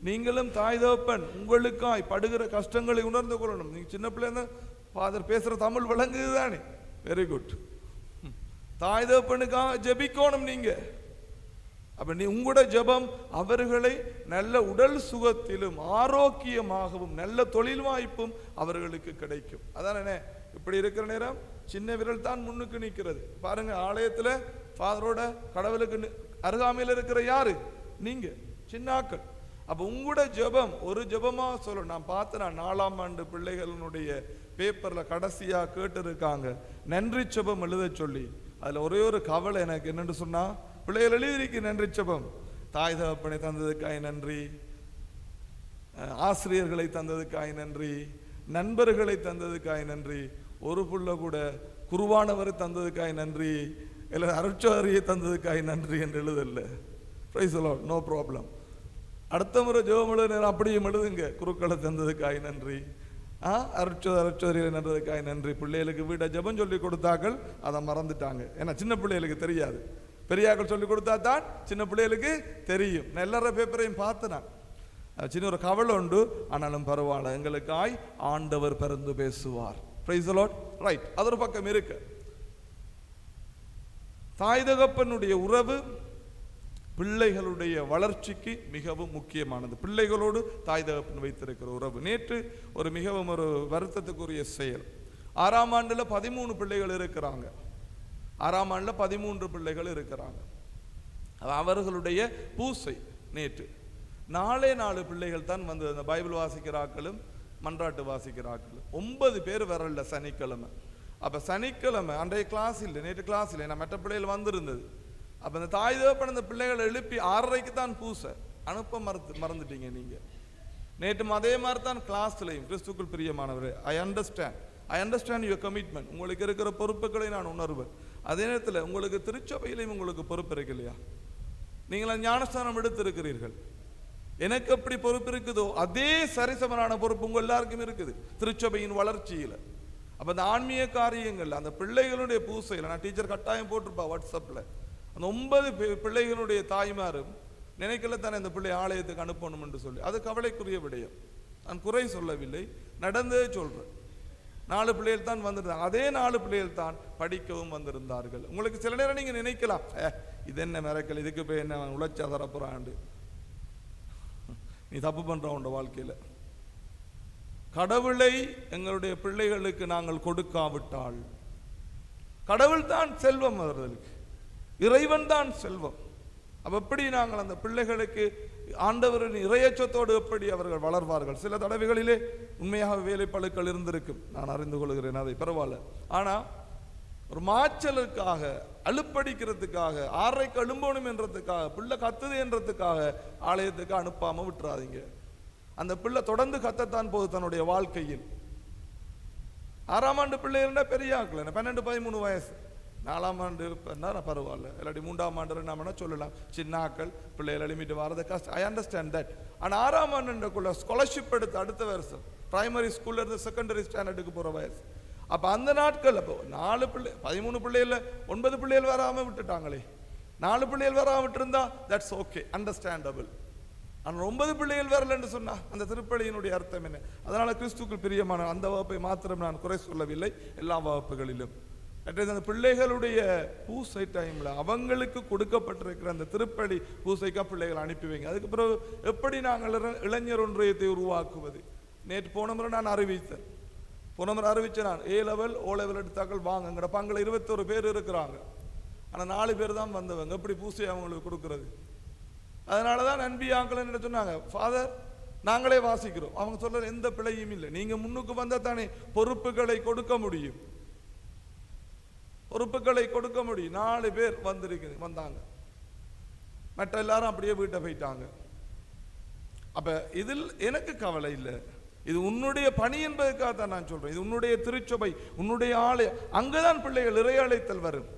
நீங்களும் தாய் தகப்பன் உங்களுக்காய் படுகிற கஷ்டங்களை உணர்ந்து கொள்ளணும். நீங்க சின்ன பிள்ளை ஃபாதர் பேசுற தமிழ் விளங்குது தானே? Very good. தாய் தகப்பனுக்காக ஜெபிக்கணும் நீங்க. அப்ப நீ உங்களோட ஜெபம் அவர்களை நல்ல உடல் சுகத்திலும் ஆரோக்கியமாகவும் நல்ல தொழில் வாய்ப்பும் அவர்களுக்கு கிடைக்கும். அதானே இப்படி இருக்கிற நேரம் சின்ன விரல் தான் முன்னுக்கு நிற்கிறது. பாருங்க, ஆலயத்துல ஃபாதரோட கடவுளுக்கு அருகாமையில் இருக்கிற யாரு? நீங்க சின்னாக்கள். அப்ப உங்களோட ஜெபம் ஒரு ஜெபமா சொல்லணும். நான் பார்த்தேன், 4ஆம் ஆண்டு பிள்ளைகளுடைய பேப்பர்ல கடைசியா கேட்டு இருக்காங்க நன்றி ஜெபம் எழுத சொல்லி. அதுல ஒரே ஒரு கவலை எனக்கு என்னன்னு சொன்னா, பிள்ளைகள் எழுதிருக்கு நன்றி ஜெபம். தாய் தகப்பனை தந்ததுக்காய் நன்றி, ஆசிரியர்களை தந்ததுக்காய் நன்றி, நண்பர்களை தந்ததுக்காய் நன்றி, ஒரு புள்ள கூட குருவானவரை தந்ததுக்காய் நன்றி, இல்லை அருட்சாரியை தந்ததுக்காய் நன்றி என்று எழுதல. Praise the Lord, no problem. அடுத்த முறை ஜெபம் எழுத நேரம் அப்படியும் எழுதுங்க, குருக்களை தந்ததுக்காய் நன்றி, அருட்சாரியை நன்றதுக்காய் நன்றி. பிள்ளைகளுக்கு வீட்டை ஜெபம் சொல்லி கொடுத்தாக்கள் அதை மறந்துட்டாங்க. ஏன்னா சின்ன பிள்ளைகளுக்கு தெரியாது, பெரியாக்கள் சொல்லி கொடுத்தா தான் சின்ன பிள்ளைகளுக்கு தெரியும். நான் எல்லார பேப்பரையும் பார்த்தேன், சின்ன ஒரு கவலை உண்டு. ஆனாலும் பரவாயில்ல, எங்களுக்காய் ஆண்டவர் பிறந்து பேசுவார். Price the Lord. ரைட், அது ஒரு பக்கம் இருக்கு. தாய் தகப்பனுடைய உறவு பிள்ளைகளுடைய வளர்ச்சிக்கு மிகவும் முக்கியமானது. பிள்ளைகளோடு தாய் தகப்பன் வைத்திருக்கிற உறவு. நேற்று ஒரு மிகவும் ஒரு வருத்தத்துக்குரிய செயல். 6ஆம் ஆண்டுல 13 பிள்ளைகள் இருக்கிறாங்க. 6ஆம் ஆண்டுல 13 பிள்ளைகள் இருக்கிறாங்க. அவர்களுடைய பூசை நேற்று. 4 பிள்ளைகள் தான் வந்து அந்த பைபிள் வாசிக்கிறாக்களும் மன்றாட்டு வாசிக்கிறாக்களும். 9 பேர் வரல சனிக்கிழமை. அப்ப சனிக்கிழமை அன்றைய கிளாஸ் இல்லை, நேற்று கிளாஸ் இல்லை, நான் மற்ற பிள்ளைகள் வந்திருந்தது. அப்ப அந்த தாய் தகப்பன் அந்த பிள்ளைகளை எழுப்பி 6:30க்கு தான் பூசை அனுப்ப மறந்துட்டீங்க நீங்க. நேற்றும் அதே மாதிரி தான் கிளாஸ்லையும். கிறிஸ்துக்குள் பிரியமானவரே, ஐ அண்டர்ஸ்டாண்ட் யுவர் கமிட்மெண்ட். உங்களுக்கு இருக்கிற பொறுப்புகளை நான் உணர்வேன். அதே நேரத்தில் உங்களுக்கு திருச்சபையிலையும் உங்களுக்கு பொறுப்பு இருக்கு இல்லையா? நீங்கள் ஞானஸ்தானம் எடுத்திருக்கிறீர்கள். எனக்கு எப்படி பொறுப்பு இருக்குதோ அதே சரிசமனான பொறுப்பு உங்க எல்லாருக்கும் இருக்குது திருச்சபையின் வளர்ச்சியில. அப்ப அந்த ஆன்மீக காரியங்கள், அந்த பிள்ளைகளுடைய பூசையில் நான் டீச்சர் கட்டாயம் போட்டிருப்பா வாட்ஸ்அப்ல. அந்த 9 பிள்ளைகளுடைய தாய்மாரும் நினைக்கல தானே இந்த பிள்ளை ஆலயத்துக்கு அனுப்பணும் என்று சொல்லி. அது கவலைக்குரிய விடயம். நான் குறை சொல்லவில்லை, நடந்தே சொல்றேன். 4 பிள்ளைகள் தான் வந்திருந்தாங்க. அதே 4 பிள்ளைகள் தான் படிக்கவும் வந்திருந்தார்கள். உங்களுக்கு சில நேரம் நீங்க நினைக்கலாம், இது என்ன மிரக்கல், இதுக்கு போய் என்ன உழைச்சா தரப்புறாண்டு. நீ தப்பு பண்ற உண்ட வாழ்க்கையில. கடவுளை எங்களுடைய பிள்ளைகளுக்கு நாங்கள் கொடுக்காவிட்டால், கடவுள் தான் செல்வம், அவர்களுக்கு இறைவன் தான் செல்வம். அப்ப எப்படி நாங்கள் அந்த பிள்ளைகளுக்கு ஆண்டவரின் இறையச்சத்தோடு எப்படி அவர்கள் வளர்வார்கள்? சில தடவைகளிலே உண்மையாக வேலைப்பழுக்கள் இருந்திருக்கும், நான் அறிந்து கொள்கிறேன், அதை பரவாயில்ல. ஆனா ஒரு மாச்சலுக்காக, அலுப்படிக்கிறதுக்காக, 6:30க்கு எழும்பணும் என்றதுக்காக, பிள்ளை கத்துது என்றதுக்காக ஆலயத்துக்கு அனுப்பாம விட்டுறாதீங்க. அந்த பிள்ளை தொடர்ந்து கத்தத்தான் போகுது தன்னுடைய வாழ்க்கையில். 6ஆம் ஆண்டு பிள்ளை இருந்தா பெரிய ஆக்கல, 12-13 வயசு. 4ஆம் ஆண்டு இருப்பா பரவாயில்ல, இல்லாட்டி 3ஆம் ஆண்டு நம்ம சொல்லலாம் சின்ன ஆக்கள் பிள்ளைகள் எழுமிட்டு வரது கஷ்டம். I understand that. ஆனால் 6ஆம் ஆண்டுக்குள்ள ஸ்காலர்ஷிப் எடுத்து அடுத்த வருஷம் பிரைமரி ஸ்கூல்ல இருந்து செகண்டரி ஸ்டாண்டர்டுக்கு போற வயசு. அப்ப அந்த நாட்கள் அப்போ 4 பிள்ளை 13 பிள்ளைகள் 9 பிள்ளைகள் வராம விட்டுட்டாங்களே. 4 பிள்ளைகள் வராம விட்டுருந்தா தட்ஸ் ஓகே, அண்டர்ஸ்டாண்டபிள். ஆனால் 9 பிள்ளைகள் வரலன்னு சொன்னா அந்த திருப்பலியினுடைய அர்த்தம் என்ன? அதனால கிறிஸ்துக்குள் பிரியமான அந்த வகுப்பை மாத்திரம் நான் குறை சொல்லவில்லை, எல்லா வகுப்புகளிலும். அந்த பிள்ளைகளுடைய பூசை டைம்ல அவங்களுக்கு கொடுக்கப்பட்டிருக்கிற அந்த திருப்பலி பூசைக்கா பிள்ளைகள் அனுப்பி வைங்க. அதுக்கு பிறகு எப்படி நாங்கள் இளைஞர் ஒன்றியத்தை உருவாக்குவது? நேற்று போன முறை நான் அறிவித்தேன். போன முறை அறிவிச்சேன் நான், A level O level எடுத்தாக்கள் வாங்க. எங்கட பங்கில் 21 பேர் இருக்கிறாங்க. ஆனால் 4 பேர் தான் வந்தவங்க, எப்படி பூசை அவங்களுக்கு கொடுக்கறது? அதனால தான் நண்பியாக்கள் என்ன சொன்னாங்க, ஃபாதர் நாங்களே வாசிக்கிறோம். அவங்க சொல்ற எந்த பிழையும் இல்லை, நீங்க முன்னுக்கு வந்தால் தானே பொறுப்புகளை கொடுக்க முடியும், பொறுப்புகளை கொடுக்க முடியும். 4 பேர் வந்தாங்க, மற்ற எல்லாரும் அப்படியே வீட்டை போயிட்டாங்க. அப்ப இதில் எனக்கு கவலை இல்லை, இது உன்னுடைய பணி என்பதற்காக தான் நான் சொல்றேன். இது உன்னுடைய திருச்சபை, உன்னுடைய ஆலயம், அங்கதான் பிள்ளைகள் இறையழைத்தல் வரும்.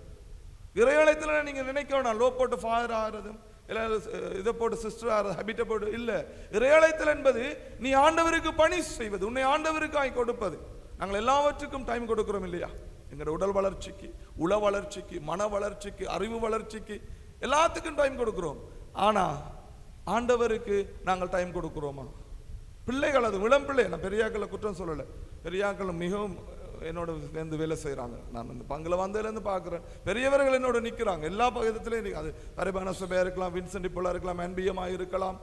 இறையழைத்தல் நீங்க நினைக்க வேணாம், லோ போட்டு ஃபாதர் ஆகிறதும் இதை போட்டு சிஸ்டர் ஆகிறது, ஹபிட்டை போட்டு இல்லை. இறையழைத்தல் என்பது நீ ஆண்டவருக்கு பணி செய்வது, உன்னை ஆண்டவருக்காய் கொடுப்பது. நாங்கள் எல்லாவற்றுக்கும் டைம் கொடுக்கிறோம் இல்லையா? எங்களோட உடல் வளர்ச்சிக்கு, உள வளர்ச்சிக்கு, மன வளர்ச்சிக்கு, அறிவு வளர்ச்சிக்கு, எல்லாத்துக்கும் டைம் கொடுக்கிறோம். ஆனா ஆண்டவருக்கு நாங்கள் டைம் கொடுக்கிறோமா? பிள்ளைகள், அது இளம் பிள்ளை, நான் பெரியாக்களை குற்றம் சொல்லலை, பெரியாக்கள் மிகவும் என்னோட சேர்ந்து வேலை செய்கிறாங்க. நான் இந்த பங்கில் வந்ததுலேருந்து பார்க்குறேன், பெரியவர்கள் என்னோட நிற்கிறாங்க எல்லா பகுதியிலையும். அது பரிபான சபையாக இருக்கலாம், வின்சென்ட் இப்போலாம் இருக்கலாம், என்பிஎம்மாக இருக்கலாம்,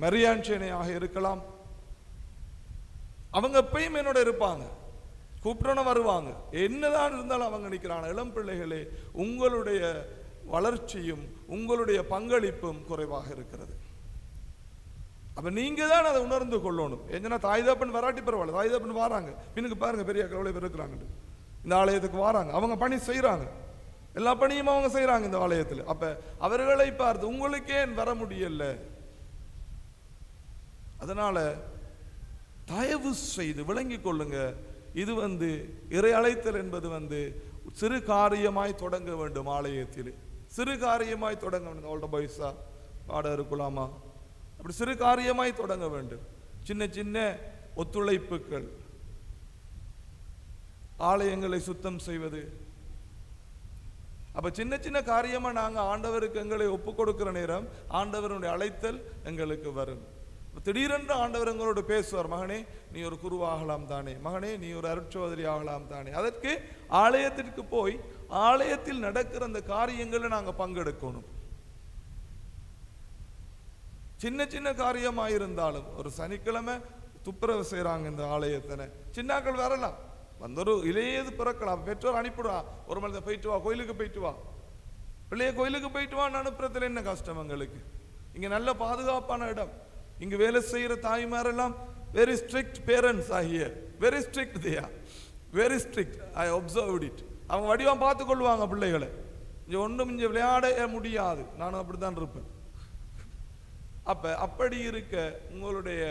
மரியான்சேனையாக இருக்கலாம். அவங்க எப்பயும் என்னோட இருப்பாங்க, கூப்பிட்டோன்னு வருவாங்க. என்னதான் இருந்தாலும் அவங்க நிற்கிறாங்க. இளம் பிள்ளைகளே, உங்களுடைய வளர்ச்சியும் உங்களுடைய பங்களிப்பும் குறைவாக இருக்கிறது. அப்ப நீங்க தான் அதை உணர்ந்து கொள்ளணும். ஏன்னா தாய் தகப்பன் வராட்டி பரவாயில்ல, தாய் தகப்பன் வராங்க, பின்னுக்கு பாருங்க பெரிய எவ்வளவு பேர் இருக்கிறாங்க இந்த ஆலயத்துக்கு வராங்க, அவங்க பணி செய்யறாங்க, எல்லா பணியும் அவங்க செய்யறாங்க இந்த ஆலயத்தில். அப்ப அவர்களை பார்த்து உங்களுக்கே வர முடியல. அதனால தயவு செய்து விளங்கிக் கொள்ளுங்க, இது இறை அழைத்தல் என்பது சிறு காரியமாய் தொடங்க வேண்டும். ஆலயத்தில் சிறு காரியமாய் தொடங்க வேண்டும். ஓல்ட பாய்ஸா பாட இருக்கலாமா, அப்படி சிறு காரியமாய் தொடங்க வேண்டும். சின்ன சின்ன ஒத்துழைப்புகள், ஆலயங்களை சுத்தம் செய்வது. அப்ப சின்ன சின்ன காரியமா நாங்க ஆண்டவருக்கு எங்களை ஒப்பு கொடுக்கிற நேரம் ஆண்டவருடைய அழைத்தல் எங்களுக்கு வரும். திடீரென்று ஆண்டவர் எங்களோடு பேசுவார், மகனே நீ ஒரு குருவாகலாம் தானே, மகனே நீ ஒரு அருட்சோதரி ஆகலாம் தானே. அதற்கு ஆலயத்திற்கு போய் ஆலயத்தில் நடக்கிற அந்த காரியங்களை நாங்க பங்கெடுக்கணும். சின்ன சின்ன காரியமாயிருந்தாலும், ஒரு சனிக்கிழமை துப்புரவு செய்யறாங்க இந்த ஆலயத்தின, சின்னாக்கள் வரலாம், ஒரு இளையது பிறக்கலாம், பெற்றோர் அனுப்பிடுவா, ஒரு மனித போயிட்டு வா, கோயிலுக்கு போயிட்டு வா, பிள்ளைய கோயிலுக்கு போயிட்டு வான்னு அனுப்புறதுல என்ன கஷ்டம் எங்களுக்கு? இங்க நல்ல பாதுகாப்பான இடம். இங்க வேலை செய்யற தாய்மாரெல்லாம் வெரி ஸ்ட்ரிக்ட் பேரண்ட்ஸ் ஆகிய, very strict, they are very strict. I observed it. அவங்க வடிவம் பார்த்து கொள்வாங்க பிள்ளைகளை. இங்க ஒன்றும் இங்க விளையாட முடியாது, நானும் அப்படித்தான் இருப்பேன். அப்ப அப்படி இருக்க உங்களுடைய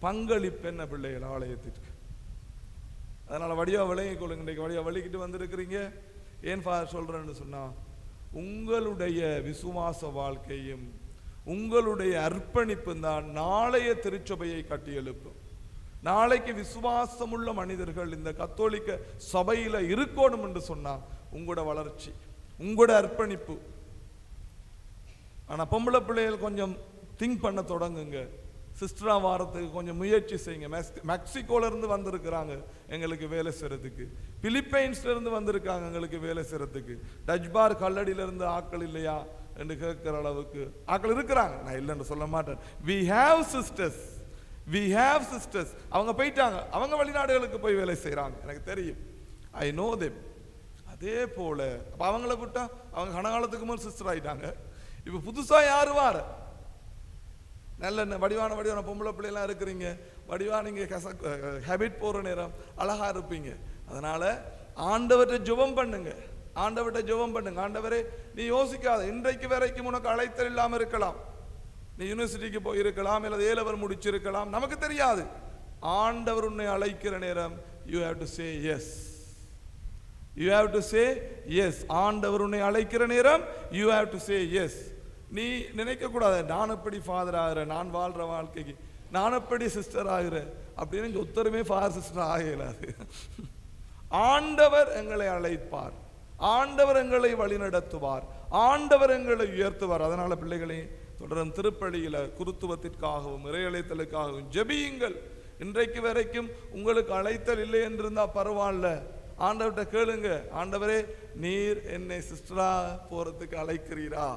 பங்களிப்பு என்ன பிள்ளைகள் ஆலயத்திற்கு? அதனால வடிவா விளங்கிக் கொள்ளுங்க. இன்றைக்கு வடிவா வலிக்கிட்டு வந்திருக்கிறீங்க. ஏன் ஃபாதர் சொல்றேன்னு சொன்னா, உங்களுடைய விசுவாச வாழ்க்கையும் உங்களுடைய அர்ப்பணிப்பு தான் நாளைய திருச்சபையை கட்டி எழுப்பும். நாளைக்கு விசுவாசமுள்ள மனிதர்கள் இந்த கத்தோலிக்க சபையில இருக்கணும் என்று சொன்னா உங்களோட வளர்ச்சி, உங்களோட அர்ப்பணிப்பு. ஆனா பொம்பளை பிள்ளைகள் கொஞ்சம் திங்க் பண்ண தொடங்குங்க. சிஸ்டரா வாரத்துக்கு கொஞ்சம் முயற்சி செய்யுங்க. மெக்சிகோல இருந்து வந்திருக்கிறாங்க எங்களுக்கு வேலை செய்யறதுக்கு, பிலிப்பைன்ஸ்ல இருந்து வந்திருக்காங்க எங்களுக்கு வேலை செய்யறதுக்கு, டச்பார் கல்லடியில இருந்து ஆக்கள் இல்லையா என்று கேட்கிற அளவுக்கு ஆக்கள் இருக்கிறாங்க. நான் இல்லைன்னு சொல்ல மாட்டேன். we have sisters. அவங்க போயிட்டாங்க, அவங்க வெளிநாடுகளுக்கு போய் வேலை செய்யறாங்க, எனக்கு தெரியும். I know them. அதே போல அவங்கள விட்டா அவங்க கனகாலத்துக்கு மேல் சிஸ்டர் ஆயிட்டாங்க. இப்ப புதுசா யாரு வார நல்ல வடிவான பொம்பளை பிள்ளைலாம் இருக்கிறீங்க, வடிவா நீங்க ஹேபிட் போற நேரம் அழகா இருப்பீங்க. அதனால ஆண்டவர்கிட்ட ஜெபம் பண்ணுங்க, ஆண்டவர்கிட்ட ஜெபம் பண்ணுங்க. ஆண்டவரே நீ யோசிக்காத, இன்றைக்கு வரைக்கும் உனக்கு அழைத்தல் இல்லாம இருக்கலாம், நீ யூனிவர்சிட்டிக்கு போயிருக்கலாம், இல்லை ஏலவர் முடிச்சிருக்கலாம், நமக்கு தெரியாது. ஆண்டவர் உன்னை அழைக்கிற நேரம் you have to say yes. You have to say yes. ஆண்டவர் உன்னை அழைக்கிற நேரம் you have to say yes. நீ நினைக்க கூடாது, நான் எப்படி ஃபாதர் ஆகிறேன், நான் வாழ்ற வாழ்க்கைக்கு நான் எப்படி சிஸ்டர் ஆகிறேன் அப்படின்னு ஒத்தருமே ஃபாதர் சிஸ்டர் ஆகலாது. ஆண்டவர் எங்களை அழைப்பார், ஆண்டவர் எங்களை வழிநடத்துவார், ஆண்டவர் எங்களை உயர்த்துவார். அதனால பிள்ளைகளே, தொடரும் திருப்பலியில குருத்துவத்திற்காகவும் இறையழைத்தலுக்காகவும் ஜெபியுங்கள். இன்றைக்கு வரைக்கும் உங்களுக்கு அழைத்தல் இல்லை என்றிருந்தா பரவாயில்ல, ஆண்டவர்கிட்ட கேளுங்க, ஆண்டவரே நீர் என்னை சிஸ்டரா போறதுக்கு அழைக்கிறீரா?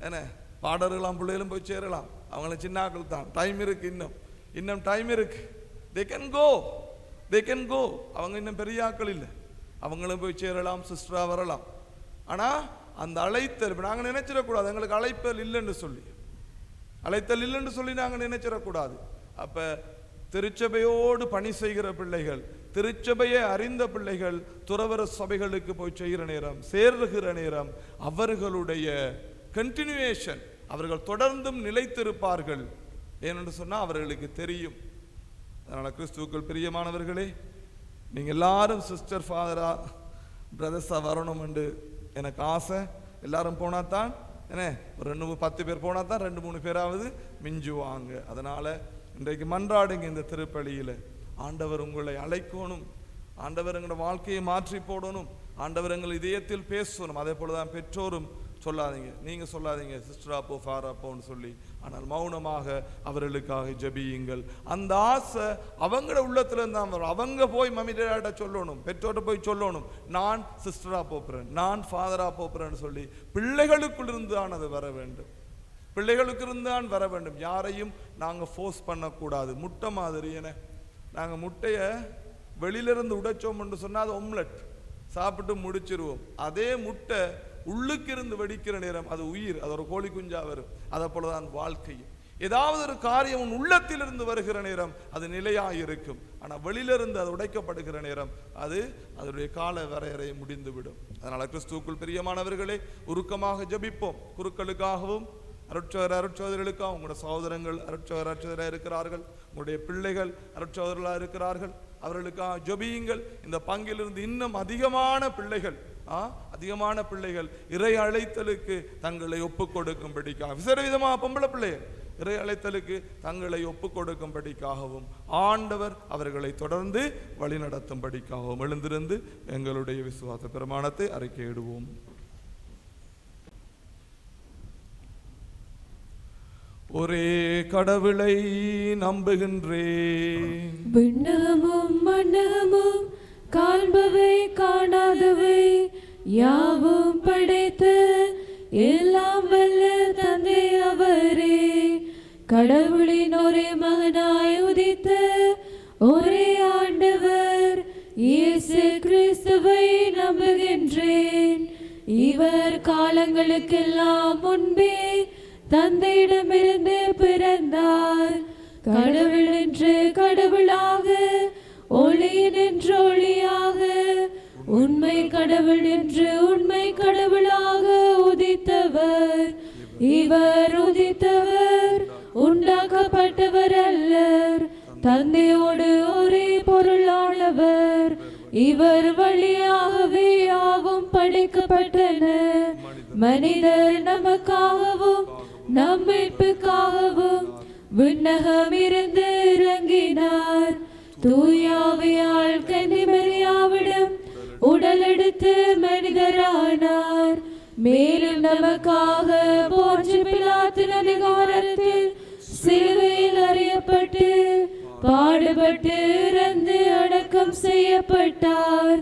என்ன பாடர்களாம் பிள்ளைகளும் போய் சேரலாம், அவங்கள சின்னாக்கள் தான், டைம் இருக்கு, இன்னும் டைம் இருக்கு. they can go. அவங்க இன்னும் பெரிய ஆக்கள் இல்லை, அவங்களும் போய் சேரலாம், சிஸ்டரா வரலாம். ஆனால் அந்த அழைத்தல் இப்போ நாங்கள் நினைச்சிடக்கூடாது எங்களுக்கு அழைத்தல் இல்லைன்னு சொல்லி நாங்கள் நினைச்சிடக்கூடாது. அப்போ திருச்சபையோடு பணி செய்கிற பிள்ளைகள், திருச்சபையை அறிந்த பிள்ளைகள் துறவர சபைகளுக்கு போய் செய்கிற நேரம், சேருகிற நேரம் அவர்களுடைய கண்டினியூவேஷன், அவர்கள் தொடர்ந்தும் நிலைத்திருப்பார்கள். ஏனென்று சொன்னால் அவர்களுக்கு தெரியும். அதனால் கிறிஸ்துவுக்குள் பிரியமானவர்களே, நீங்கள் எல்லாரும் சிஸ்டர் ஃபாதரா பிரதர்ஸாக வரணும் என்று எனக்கு ஆசை. எல்லாரும் போனால் தான் என்ன, ஒரு 10 பேர் போனால் தான் 2-3 பேராவது மிஞ்சுவாங்க. அதனால் இன்றைக்கு மன்றாடுங்க. இந்த திருப்பலியில் ஆண்டவர் உங்களை அழைக்கணும், ஆண்டவர் எங்களோட வாழ்க்கையை மாற்றி போடணும், ஆண்டவர் எங்கள் இதயத்தில் பேசணும். அதே போல தான் பெற்றோரும் சொல்லாதீங்க, நீங்கள் சொல்லாதீங்க சிஸ்டர் அப்போ ஃபார் அப்போன்னு சொல்லி, ஆனால் மௌனமாக அவர்களுக்காக ஜெபியுங்கள். அந்த ஆசை அவங்களோட உள்ளத்துல இருந்தால் வரும். அவங்க போய் மம்மி டேடாட்ட சொல்லணும், பெற்றோர்கிட்ட போய் சொல்லணும், நான் சிஸ்டராக போப்புறேன், நான் ஃபாதராக போப்புறேன்னு சொல்லி பிள்ளைகளுக்குள் இருந்தான் அது வர வேண்டும். பிள்ளைகளுக்கு இருந்தான் வர வேண்டும். யாரையும் நாங்கள் ஃபோர்ஸ் பண்ணக்கூடாது. முட்டை மாதிரி என நாங்கள் முட்டையை வெளியிலிருந்து உடைச்சோம் என்று சொன்னால் அது ஒம்லெட் சாப்பிட்டு முடிச்சிருவோம். அதே முட்டை உள்ளுக்கு இருந்து வெடிக்கிற நேரம் அது உயிர், அது ஒரு கோழி குஞ்சா வரும். அதை போலதான் வாழ்க்கையும். ஏதாவது ஒரு காரியம் உன் உள்ளத்திலிருந்து வருகிற நேரம் அது நிலையாக இருக்கும். ஆனால் வெளியிலிருந்து அது உடைக்கப்படுகிற நேரம் அது அதனுடைய கால வரையறை முடிந்துவிடும். அதனால கிறிஸ்துவுக்குள் பிரியமானவர்களே, உருக்கமாக ஜெபிப்போம். குருக்களுக்காகவும் அருட்சோதர்களுக்காக, உங்களோட சகோதரங்கள் அருட்சோதராக இருக்கிறார்கள், உங்களுடைய பிள்ளைகள் அருட்சோதர்களாக இருக்கிறார்கள், அவர்களுக்காக ஜெபியுங்கள். இந்த பங்கிலிருந்து இன்னும் அதிகமான பிள்ளைகள் இறை அழைத்தலுக்கு தங்களை ஒப்புக் கொடுக்கும்படிக்காக, விசேஷமாக பொம்பளை பிள்ளைகள் இறை அழைத்தலுக்கு தங்களை ஒப்புக் கொடுக்கும்படிக்காகவும் ஆண்டவர் அவர்களை தொடர்ந்து வழிநடத்தும்படிக்காகவும் எழுந்திருந்து எங்களுடைய விசுவாச பிரமாணத்தை அறிக்கையிடுவோம். ஒரே கடவுளை நம்புகின்றேன், விண்ணகமும் மண்ணகமும் காண்பவை காணாதவை யாவும் படைத்த எல்லாம் வல்ல தந்தை அவரே, கடவுளின் ஒரே மகனாய் உதித்த ஒரே ஆண்டவர் இயேசு கிறிஸ்துவை நம்புகின்றேன். இவர் காலங்களுக்கெல்லாம் முன்பே தந்தையிடமிருந்து பிறந்தார். கடவுள் என்று கடவுளாக, ஒளியின் என்று ஒளியாக, உண்மை கடவுள் என்று உண்மை கடவுளாக உதித்தவர். இவர் உதித்தவர் உண்டாக்கப்பட்டவர் அல்லர், தந்தையோடு ஒரே பொருளானவர். இவர் வழியாகவே யாவும் படைக்கப்பட்டன. மனிதர் நமக்காகவும் நம் மீட்புக்காகவும் விண்ணகம் இருந்து இறங்கினார். தூயாவியால் கன்னிமரியாவிடம் உடல் எடுத்து மனிதரானார். மேலும் நமக்காக போன்று பிலாத்தின் அதிகாரத்தில் சிலுவையில் அறியப்பட்டு பாடுபட்டு இறந்து அடக்கம் செய்யப்பட்டார்.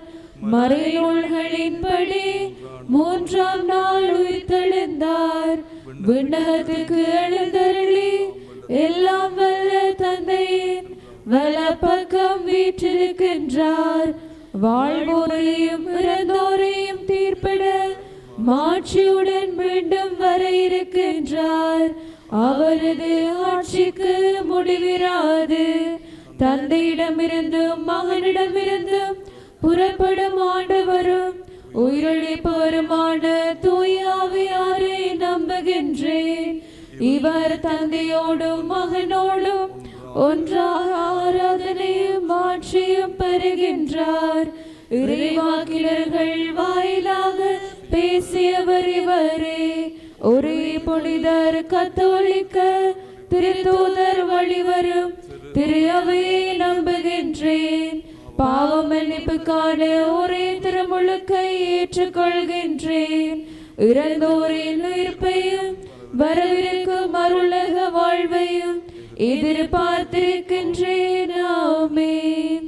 மறைநூல்களின்படி 3ஆம் நாள் உயிர்த்தெழுந்தார். விண்ணகத்துக்கு எழுந்தருளி எல்லாம் வல்ல தந்தையின் வலப்பக்கம் வீற்றிருக்கின்றார். வாழ்வோரையும் இறந்தோரையும் தீர்ப்பிட மாட்சியுடன் மீண்டும் வர இருக்கின்றார். அவரது ஆட்சிக்கு முடிவிராது. தந்தையிடமிருந்தும் மகனிடமிருந்தும் புறப்படும் ஆண்டவரும் உயிரிழப்பவருமான தூய ஆவியாரை நம்புகின்றேன். இவர் தந்தையோடும் மகனோடும் ஒன்றாக ஆராதனையும் ஆட்சியும் பெறுகின்றார். இறைவாக்கினர்கள் வாயிலாக பேசியவர் இவரே. ஒரே புனிதர் கத்தோலிக்க திருத்தூதர் வழிவரும் திரு அவையை நம்புகின்றேன். பாவ மன்னிப்புக்கான ஒரே திருமுழுக்கை ஏற்றுக்கொள்கின்றேன். இறந்தோரின் உயிர்ப்பையும் வரவிருக்கும் அருளக வாழ்வையும் எதிர்பார்த்திருக்கின்றேன். ஆமென்.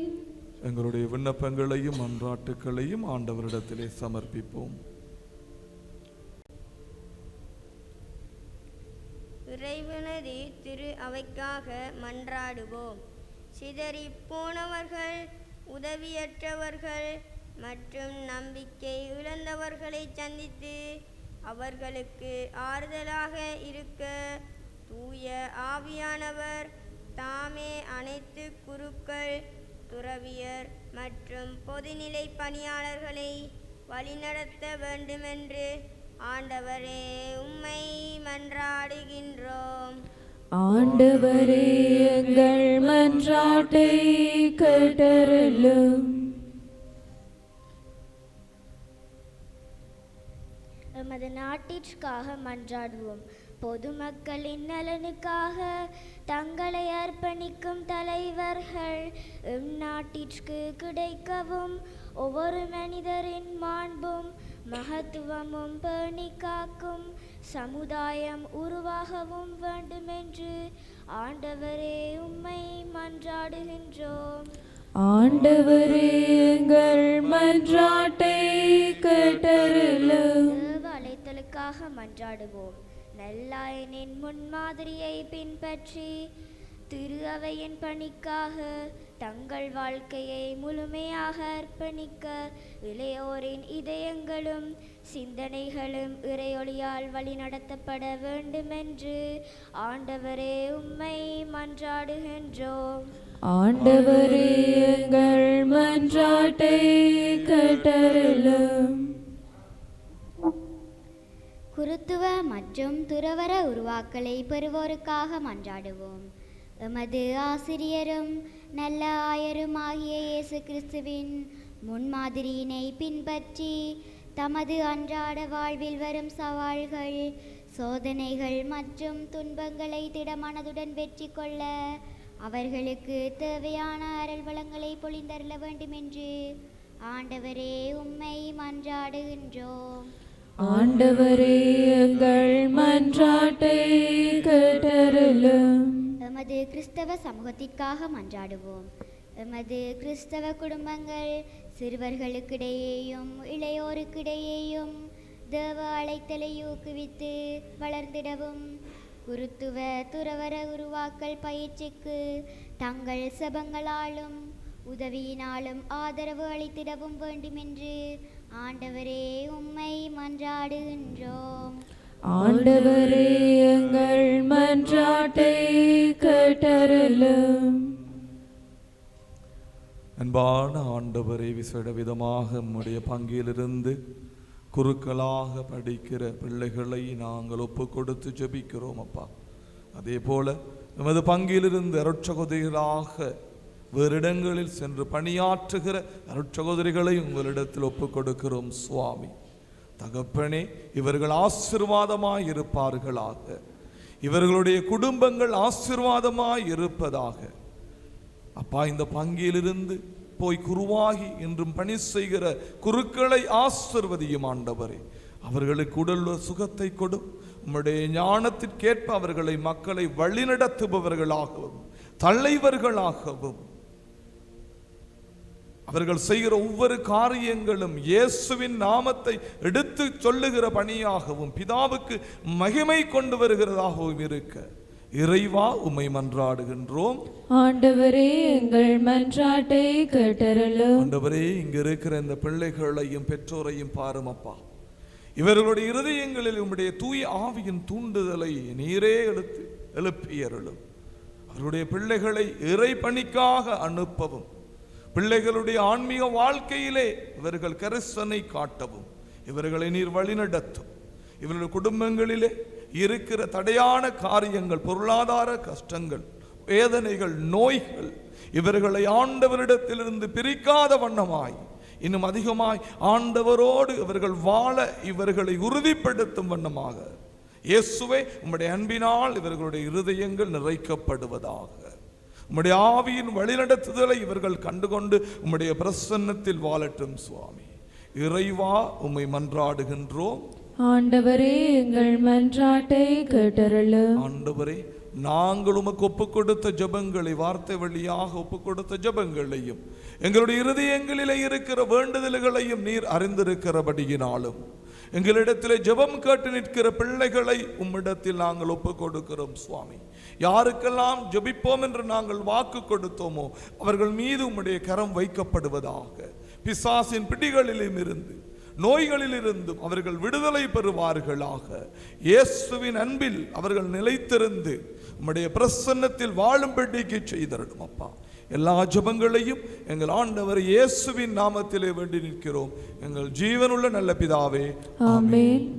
எங்களுடைய விண்ணப்பங்களையும் மன்றாட்டுக்களையும் ஆண்டவரிடத்திலே சமர்ப்பிப்போம். இறைவனது திரு அவைக்காக மன்றாடுவோம். சிதறி போனவர்கள், உதவியற்றவர்கள், மற்றும் நம்பிக்கை இழந்தவர்களை சந்தித்து அவர்களுக்கு ஆறுதலாக இருக்க தூய ஆவியானவர் தாமே அனைத்து குருக்கள், துறவியர் மற்றும் பொதுநிலை பணியாளர்களை வழிநடத்த வேண்டுமென்று ஆண்டவரே உம்மை மன்றாடுகின்றோம். ஆண்டவரே எங்கள் மன்றாட்டை கேட்டருளும். எமது நாட்டிற்காக மன்றாடுவோம். பொதுமக்களின் நலனுக்காக தங்களை அர்ப்பணிக்கும் தலைவர்கள் எம் நாட்டிற்கு கிடைக்கவும் ஒவ்வொரு மனிதரின் மாண்பும் மகத்துவமும் பேணி காக்கும் சமுதாயம் உருவாகவும் வேண்டுமென்று ஆண்டவரே உம்மை மன்றாடுகின்றோம். ஆண்டவரே எங்கள் மன்றாட்டை கேட்டருளும். அழைத்தலுக்காக மன்றாடுவோம். நல்லாயனின் முன்மாதிரியை பின்பற்றி திரு அவையின் பணிக்காக தங்கள் வாழ்க்கையை முழுமையாக அர்ப்பணிக்க இளையோரின் இதயங்களும் சிந்தனைகளும் இறையொளியால் வழிநடத்தப்பட வேண்டுமென்று ஆண்டவரே உம்மை மன்றாடுகின்றோம். ஆண்டவரே எங்கள் மன்றாட்டை கேட்டருளும். குருத்துவ மற்றும் துறவர உருவாக்கலை பெறுவோருக்காக மன்றாடுவோம். எமது ஆசிரியரும் நல்ல ஆயருமாகிய இயேசு கிறிஸ்துவின் முன்மாதிரியினை பின்பற்றி தமது அன்றாட வாழ்வில் வரும் சவால்கள், சோதனைகள் மற்றும் துன்பங்களை திடமனதுடன் வெற்றி கொள்ள அவர்களுக்கு தேவையான அருள் வளங்களை பொழிந்தருள வேண்டுமென்று ஆண்டவரே உம்மை மன்றாடுகின்றோம். ஆண்டவரே எங்கள் மன்றாட்டை கேட்டருளும். எமது கிறிஸ்தவ சமூகத்திற்காக மன்றாடுவோம். எமது கிறிஸ்தவ குடும்பங்கள் சிறுவர்களுக்கிடையேயும் இளையோருக்கிடையேயும் தேவ அழைத்தலை ஊக்குவித்து வளர்ந்திடவும் குருத்துவ துறவர உருவாக்கல் பயிற்சிக்கு தங்கள் செபங்களாலும் உதவியினாலும் ஆதரவு அளித்திடவும் வேண்டுமென்று ஆண்டவரே உம்மை மன்றாடுகின்றோம். ஆண்டவரே எங்கள் மன்றாட்டை கேட்டருளும். அன்பான ஆண்டவரே, விசேட விதமாக நம்முடைய பங்கிலிருந்து குருக்களாக படிக்கிற பிள்ளைகளை நாங்கள் ஒப்பு கொடுத்து ஜெபிக்கிறோம் அப்பா. அதே போல நமது பங்கிலிருந்து அருட்சகோதரிகளாக வேறு இடங்களில் சென்று பணியாற்றுகிற அருட்சகோதரிகளை உங்களிடத்தில் ஒப்பு கொடுக்கிறோம் சுவாமி. தகப்பனே, இவர்கள் ஆசீர்வாதமாய் இருப்பார்களாக, இவர்களுடைய குடும்பங்கள் ஆசீர்வாதமாய் இருப்பதாக. அப்பா, இந்த பங்கிலிருந்து போய் குருவாகி இன்றும் பணி செய்கிற குருக்களை ஆசீர்வதியும் ஆண்டவரே. அவர்களுக்கு உடல் சுகத்தை கொடும். உம்முடைய ஞானத்திற்கேற்ப அவர்களை மக்களை வழிநடத்துபவர்களாகவும் தலைவர்களாகவும் அவர்கள் செய்கிற ஒவ்வொரு காரியங்களும் இயேசுவின் நாமத்தை எடுத்து சொல்லுகிற பணியாகவும் பிதாவுக்கு மகிமை கொண்டு வருகிறதாகவும் இருக்க இறைவா உம்மை மன்றாடுகின்றோம். ஆண்டவரே எங்கள் மன்றாட்டை கேட்டருளும். ஆண்டவரே, இங்க இருக்கிற இந்த பிள்ளைகளையும் பெற்றோரையும் பாரும் அப்பா. இவர்களுடைய இருதயங்களில் உம்முடைய தூய ஆவியின் தூண்டுதலை நீரே எடுத்து எழுப்பியருளும். அவருடைய பிள்ளைகளை இறை பணிக்காக அனுப்பவும், பிள்ளைகளுடைய ஆன்மீக வாழ்க்கையிலே இவர்கள் கரிசனை காட்டவும் இவர்களை நீர் வழிநடத்தும். இவர்களுடைய குடும்பங்களிலே இருக்கிற தடையான காரியங்கள், பொருளாதார கஷ்டங்கள், வேதனைகள், நோய்கள் இவர்களை ஆண்டவரிடத்திலிருந்து பிரிக்காத வண்ணமாய் இன்னும் அதிகமாய் ஆண்டவரோடு இவர்கள் வாழ இவர்களை உறுதிப்படுத்தும் வண்ணமாக இயேசுவே உம்முடைய அன்பினால் இவர்களுடைய இருதயங்கள் நிறைக்கப்படுவதாக. உம்முடைய ஆவியின் வழிநடத்துதலை இவர்கள் கண்டுகொண்டு உம்முடைய பிரசன்னத்தில் வாழட்டும் சுவாமி. இறைவா உம்மை மன்றாடுகின்றோம். ஆண்டவரே எங்கள் மன்றாட்டை கேட்டருளும். ஆண்டவரே, நாங்கள் உமக்கு ஒப்பு கொடுத்த ஜெபங்களை, வார்த்தை வழியாக ஒப்பு கொடுத்த ஜெபங்களையும் எங்களுடைய இருதயங்களிலே இருக்கிற வேண்டுதல்களையும் நீர் அறிந்திருக்கிறபடியினாலும் எங்களிடத்திலே ஜெபம் கேட்டு நிற்கிற பிள்ளைகளை உம்மிடத்தில் நாங்கள் ஒப்பு கொடுக்கிறோம் சுவாமி. யாருக்கெல்லாம் ஜெபிப்போம் என்று நாங்கள் வாக்கு கொடுத்தோமோ அவர்கள் மீது உம்முடைய கரம் வைக்கப்படுவதாக. பிசாசின் பிடிகளிலும் இருந்து நோய்களிலிருந்தும் அவர்கள் விடுதலை பெறுவார்களாக. இயேசுவின் அன்பில் அவர்கள் நிலைத்திருந்து உம்முடைய பிரசன்னத்தில் வாழும்படிக்கு செய்தருளும் அப்பா. எல்லா ஜெபங்களையும் எங்கள் ஆண்டவர் இயேசுவின் நாமத்திலே வேண்டி நிற்கிறோம் எங்கள் ஜீவனுள்ள நல்ல பிதாவே, ஆமென்.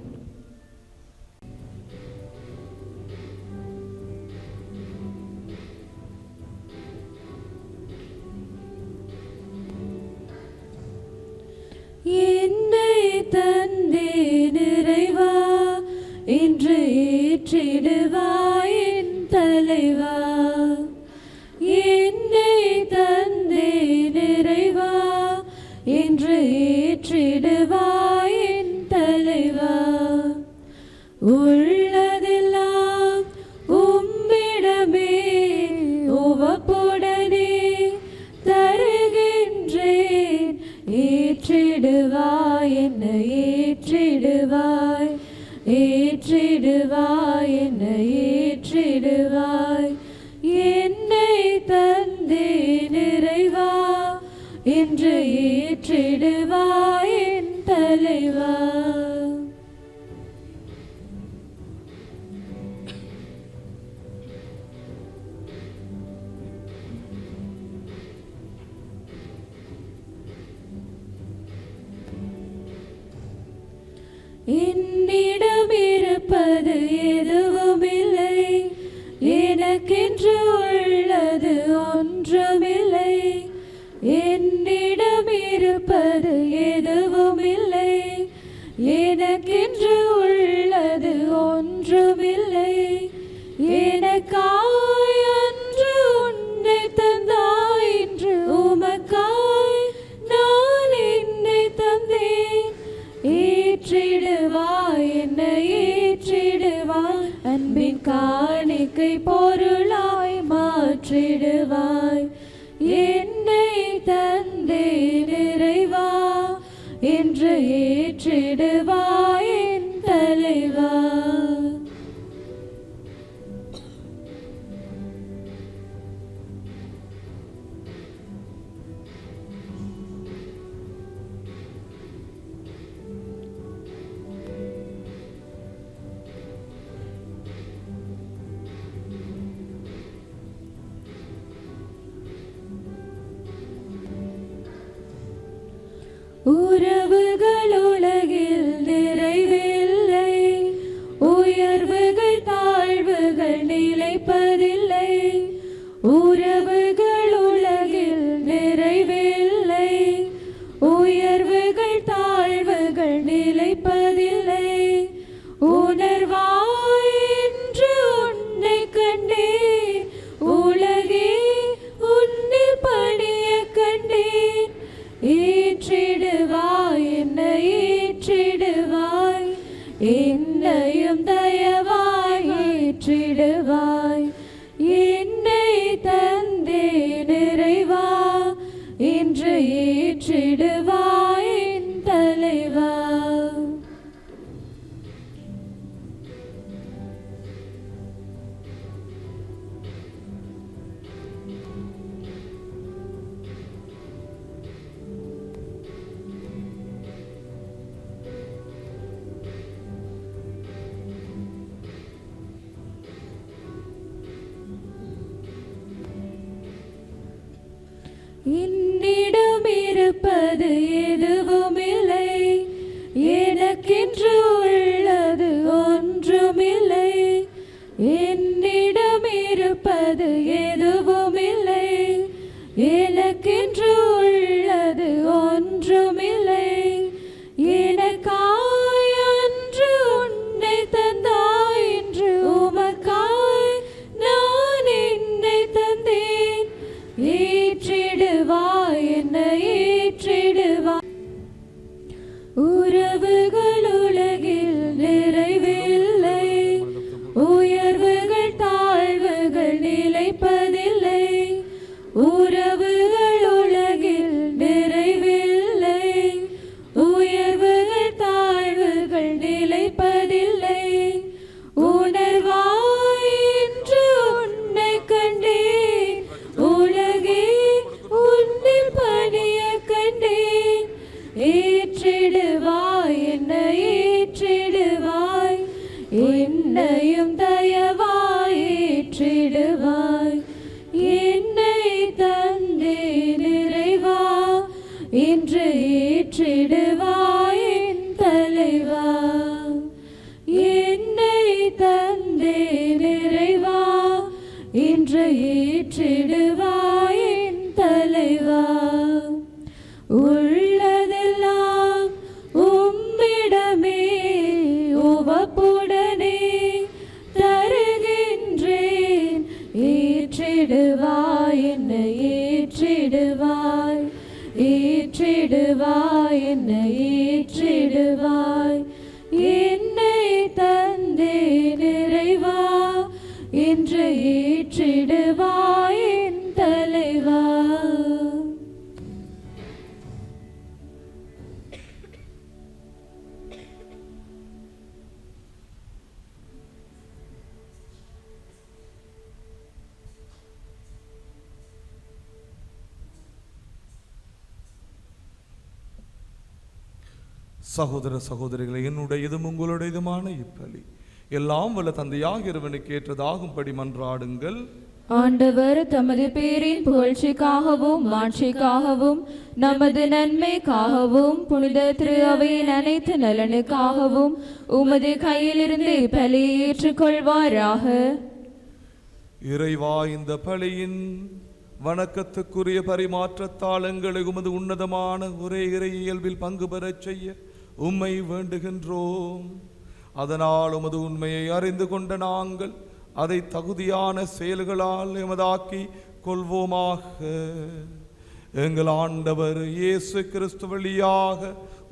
என்னை தந்தேன் இறைவா, இன்று ஏற்றிடுவாய் என் தலைவா. என்னை தந்தேன் இறைவா, இன்று ஏற்றிடுவாய் என் தலைவா. உள்ளதெல்லாம் உம்மிடமே உவப்புடனே தருகின்றேன். ஏற்றிடுவாய் என்னை ஏற்றிடுவாய், ஏற்றிடுவாய் என்னை ஏற்றிடுவாய். என்னை தந்தேன் இறைவா, இன்று ஏற்றிடுவாய் என் தலைவா. என்னிடம் இருப்பது எதுவுமில்லை, எனக்கென்று உள்ளது ஒன்றுமில்லை. என்னிடம் இருப்பது எதுவுமில்லை, எனக்கென்று உள்ளது ஒன்றுமில்லை. எனக்காய் அன்று உன்னை தந்தாய், இன்று உமக்காய் நான் என்னை தந்தேன். ஏற்றிடுவாய் என்னை ஏற்றிடுவாய், அன்பின் காணிக்கை பொருளாய் மாற்றிடுவாய். என்னை தந்தேன் இறைவா, என்று ஏற்றிடுவாய் என் தலைவா. உறவுகள் உலகில் நிறைவில்லை, உயர்வுகள் தாழ்வுகள் நிலைப்பதில்லை. உறவுகள் உலகில் நிறைவில்லை, உயர்வுகள் தாழ்வுகள் நிலைப்பதில்லை. உணர்வாய் என்று உன்னை கண்டேன், உலகே உன்னில் பணிய கண்டேன். ஏற்றிடுவாய் என்னை ஏற்றிடுவாய், என்னையும் தயவாய் ஏற்றிடுவாய். என்னை தந்தேன் இறைவா, இன்று ஏற்றிடுவாய் என் தலைவா. என்னிடம் இருப்பது எதுவுமில்லை, எனக்கென்று உள்ளது ஒன்றுமில்லை. என்னிடம் இருப்பது எதுவுமில்லை, எனக்கென்று உள்ளது ஒன்றுமில்லை. எனக்காய் அன்று உன்னை தந்தாய், இன்று உமக்காய் நான் என்னை தந்தேன். ஏற்றிடுவாய் என்னை ஏற்றிடுவாய். உறவுகள் உலகில் நிறைவில்லை, உயர்வுகள் தாழ்வுகள் நிலைப்பது ஏற்றிடுவாய். என்னை தந்தே நிறைவா, இன்று ஏற்றிடுவாய் என் தலைவா. என்னை தந்தே நிறைவா, இன்று ஏற்றிடுவாய் என் தலைவா. உள்ளதெல்லாம் உம்மிடமே உவப்புடனே தருகின்றேன். ஏற்றிடுவாய் என்னை ஏற்றிடுவாய், ஏற்றிடுவாய் என்னை ஏற்றிடுவாய். என்னை தந்தே நிறைவா, இன்று ஏற்றிடுவாய் என் தலைவா. சகோதர சகோதரிகளை, என்னுடையதும் உங்களுடையதுமான இப்பலி எல்லாம் வல்ல தந்தையாக இறைவனுக்கு ஏற்றதாகும்படி மன்றாடுங்கள். ஆண்டவர் தமது பேரின் புகழ்ச்சிக்காகவும் மாட்சிக்காகவும் நமது நன்மைக்காகவும் புனித திரு அவையின் அனைத்து நலனுக்காகவும் உமது கையிலிருந்து பலியை ஏற்றுக்கொள்வாராக. இறைவா, இந்த பலியின் வணக்கத்துக்குரிய பரிமாற்றத்தால் எங்களை உமது உன்னதமான ஒரே இறை இயல்பில் பங்கு பெறச் செய்ய உம்மை வேண்டுகின்றோம். அதனால் உமது உண்மையை அறிந்து கொண்ட நாங்கள் அதை தகுதியான செயல்களால் எமதாக்கி கொள்வோமாக. எங்கள் ஆண்டவர் இயேசு கிறிஸ்து வழியாக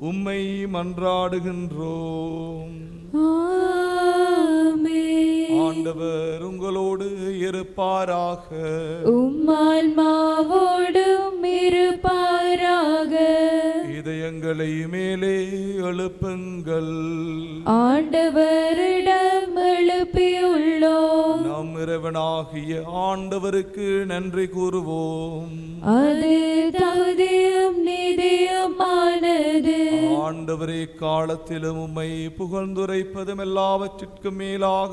உம்மை மன்றாடுகின்றோம். ஆண்டவர் உங்களோடு இருப்பாராக. உம்மான்மாவோடும் இருப்பாராக. இதயங்களை மேலே எழுப்புங்கள். ஆண்டவரிடம் எழுப்பியுள்ளோம். நம் இறைவனாகிய ஆண்டவருக்கு நன்றி கூறுவோம். அது தகுதியும் நீதியுமானது. ஆண்டவரே, காலத்திலும் உம்மை புகழ்ந்துரைப்பதும் எல்லாவற்றிற்கும் மேலாக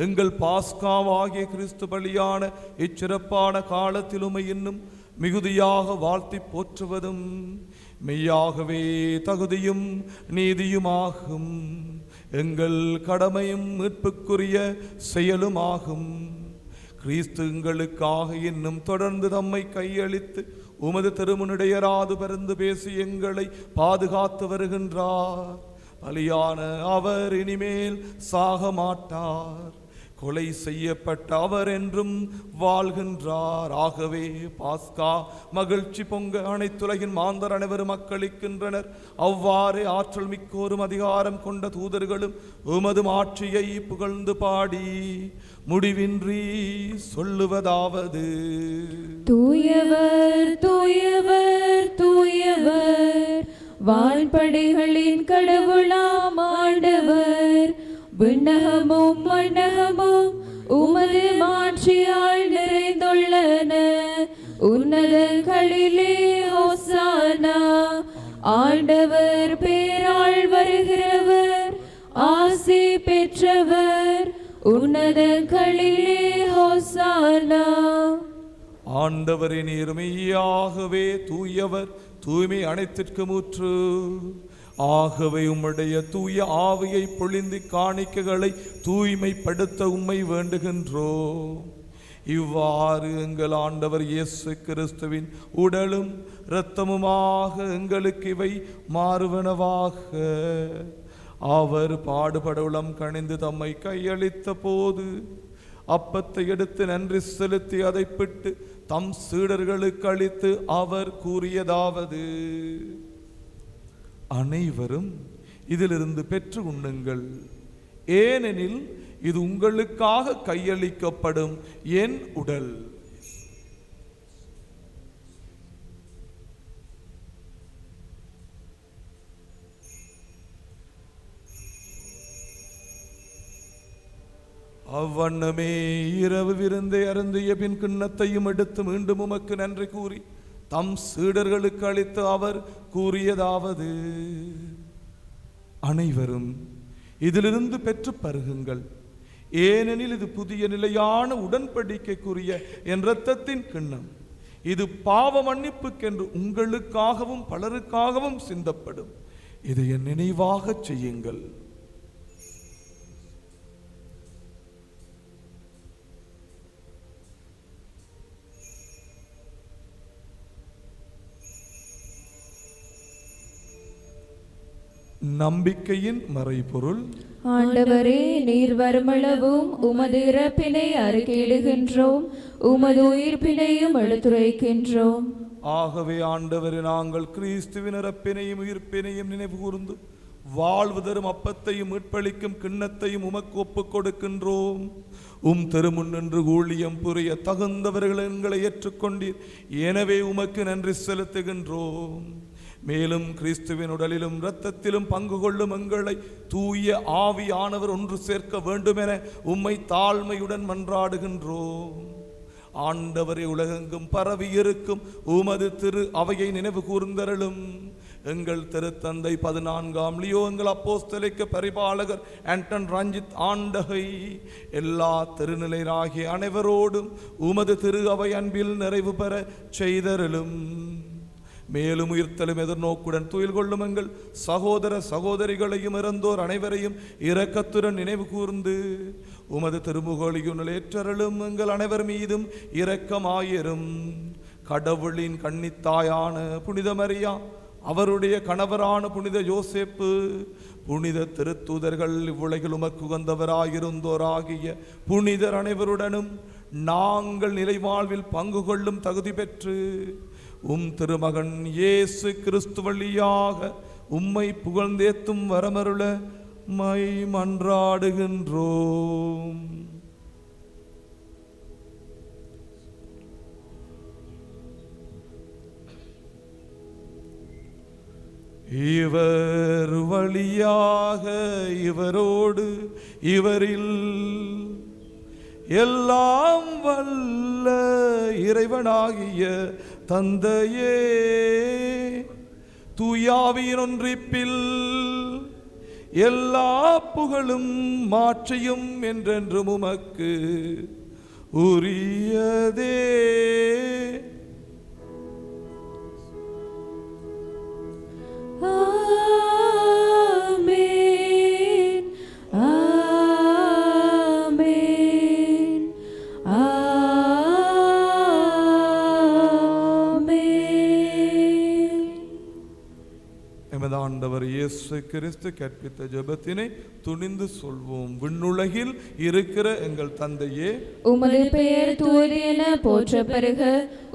எங்கள் பாஸ்காவாகிய கிறிஸ்து பலியான இச்சிறப்பான காலத்தில் உம்மை இன்னும் மிகுதியாக வாழ்த்தி போற்றுவதும் மெய்யாகவே தகுதியும் நீதியுமாகும். எங்கள் கடமையும் மீட்புக்குரிய செயலுமாகும். கிறிஸ்து எங்களுக்காக இன்னும் தொடர்ந்து தம்மை கையளித்து உமது திருமுனிடையராது பருந்து பேசி எங்களை பாதுகாத்து வருகின்றார். பலியான அவர் இனிமேல் சாக மாட்டார். கொலை செய்யப்பட்ட அவர் என்றும் வாழ்கின்றார். ஆகவே பாஸ்கா மகிழ்ச்சி பொங்க அனைத்துலகின் மாந்தர் அனைவரும் மக்களிக்கின்றனர். அவ்வாறு ஆற்றல் மிக்கோரும் அதிகாரம் கொண்ட தூதர்களும் உமது ஆட்சியை புகழ்ந்து பாடி முடிவின்றி சொல்லுவதாவது: தூயவர் தூயவர் தூயவர், வான்படைகளின் கடவுளாம் ஆண்டவர். விண்ணகமும் மண்ணகமும் உமது மாட்சியால் நிறைந்துள்ளன. உன்னதங்களிலே ஹோசானா. ஆண்டவர் பேரால் வருகிறவர் ஆசி பெற்றவர். உன்னதங்களிலே ஹோசானா. ஆண்டவரின் மெய்யாகவே தூயவர், தூய்மை அனைத்திற்கும் ஊற்று. ஆகவே உம்முடைய தூய ஆவியை பொழிந்து காணிக்கைகளை தூய்மைப்படுத்த உம்மை வேண்டுகின்றோம். இவ்வாறு எங்கள் ஆண்டவர் இயேசு கிறிஸ்துவின் உடலும் இரத்தமுமாக எங்களுக்கு இவை மாறுவனவாக. அவர் பாடுபட உளம் கணிந்து தம்மை கையளித்த போது அப்பத்தை எடுத்து நன்றி செலுத்தி அதை பிட்டு தம் சீடர்களுக்கு அளித்து அவர் கூறியதாவது: அனைவரும் இதிலிருந்து பெற்று உண்ணுங்கள். ஏனெனில் இது உங்களுக்காக கையளிக்கப்படும் என் உடல். அவ்வண்ணமே இரவு விருந்தை அருந்திய பின் கிண்ணத்தையும் எடுத்து மீண்டும் உமக்கு நன்றி கூறி தம் சீடர்களுக்கு அளித்து அவர் கூறியதாவது: அனைவரும் இதிலிருந்து பெற்று பருகுங்கள். ஏனெனில் இது புதிய நிலையான உடன்படிக்கைக்குரிய என் இரத்தத்தின் கிண்ணம். இது பாவ மன்னிப்புக்கென்று உங்களுக்காகவும் பலருக்காகவும் சிந்தப்படும். இதை என் நினைவாக செய்யுங்கள். நம்பிக்கையின் மறைபொருள். ஆண்டவரே, நீர் வருமளவும் உமது இறப்பினை அறிக்கையிடுகின்றோம், உமது உயிர்ப்பினையும் எடுத்துரைக்கின்றோம். ஆகவே ஆண்டவரே, நாங்கள் கிறிஸ்துவின் இறப்பினையும் உயிர்ப்பினையும் நினைவு கூர்ந்து வாழ்வு தரும் அப்பத்தையும் மீட்பளிக்கும் கிண்ணத்தையும் உமக்கு ஒப்புக் கொடுக்கின்றோம். திருமுன் நின்று ஊழியம் புரிய தகுந்தவர்கள் எங்களை ஏற்றுக்கொண்டீர். எனவே உமக்கு நன்றி செலுத்துகின்றோம். மேலும் கிறிஸ்துவின் உடலிலும் இரத்தத்திலும் பங்கு கொள்ளும் எங்களை தூய ஆவியானவர் ஒன்று சேர்க்க வேண்டுமென உம்மை தாழ்மையுடன் மன்றாடுகின்றோம். ஆண்டவரே, உலகெங்கும் பரவி இருக்கும் உமது திரு அவையை நினைவு கூர்ந்தருளும். எங்கள் திருத்தந்தை 14ஆம் லியோ, எங்கள் அப்போஸ்தலிக்க பரிபாலகர் ஆண்டன் ரஞ்சித் ஆண்டகை, எல்லா திருநிலையராகிய அனைவரோடும் உமது திரு அவை அன்பில் நிறைவு பெற செய்தருளும். மேலும் உயிர்த்தலும் எதிர்நோக்குடன் துயில் கொள்ளும் எங்கள் சகோதர சகோதரிகளையும் இறந்தோர் அனைவரையும் இரக்கத்துடன் நினைவு கூர்ந்து உமது திருமுகொழியும் ஏற்றருளும். எங்கள் அனைவர் மீதும் இரக்கமாயிரும். கடவுளின் கன்னித்தாயான புனித மரியா, அவருடைய கணவரான புனித யோசேப்பு, புனித திருத்தூதர்கள், இவ்வுலகில் உமக்கு உகந்தவராயிருந்தோராகிய புனிதர் அனைவருடனும் நாங்கள் நிலைவாழ்வில் பங்கு கொள்ளும் தகுதி பெற்று திருமகன் இயேசு கிறிஸ்து வழியாக உம்மை புகழ்ந்தேத்தும் வரமருள மை மன்றாடுகின்றோம். இவர் வழியாக இவரோடு இவரில் எல்லாம் வல்ல இறைவனாகிய தந்தையே, தூயாவியின் ஒன்றிப்பில் எல்லா புகழும் மாட்சியும் என்றென்றும் உமக்கு உரியதே. ஆண்டவர் இயேசு கிறிஸ்து கற்பித்த ஜெபத்தினை துணிந்து சொல்வோம். விண்ணுலகில் இருக்கிற எங்கள் தந்தையே, உமது பெயர் தூயது என போற்ற பெறுக.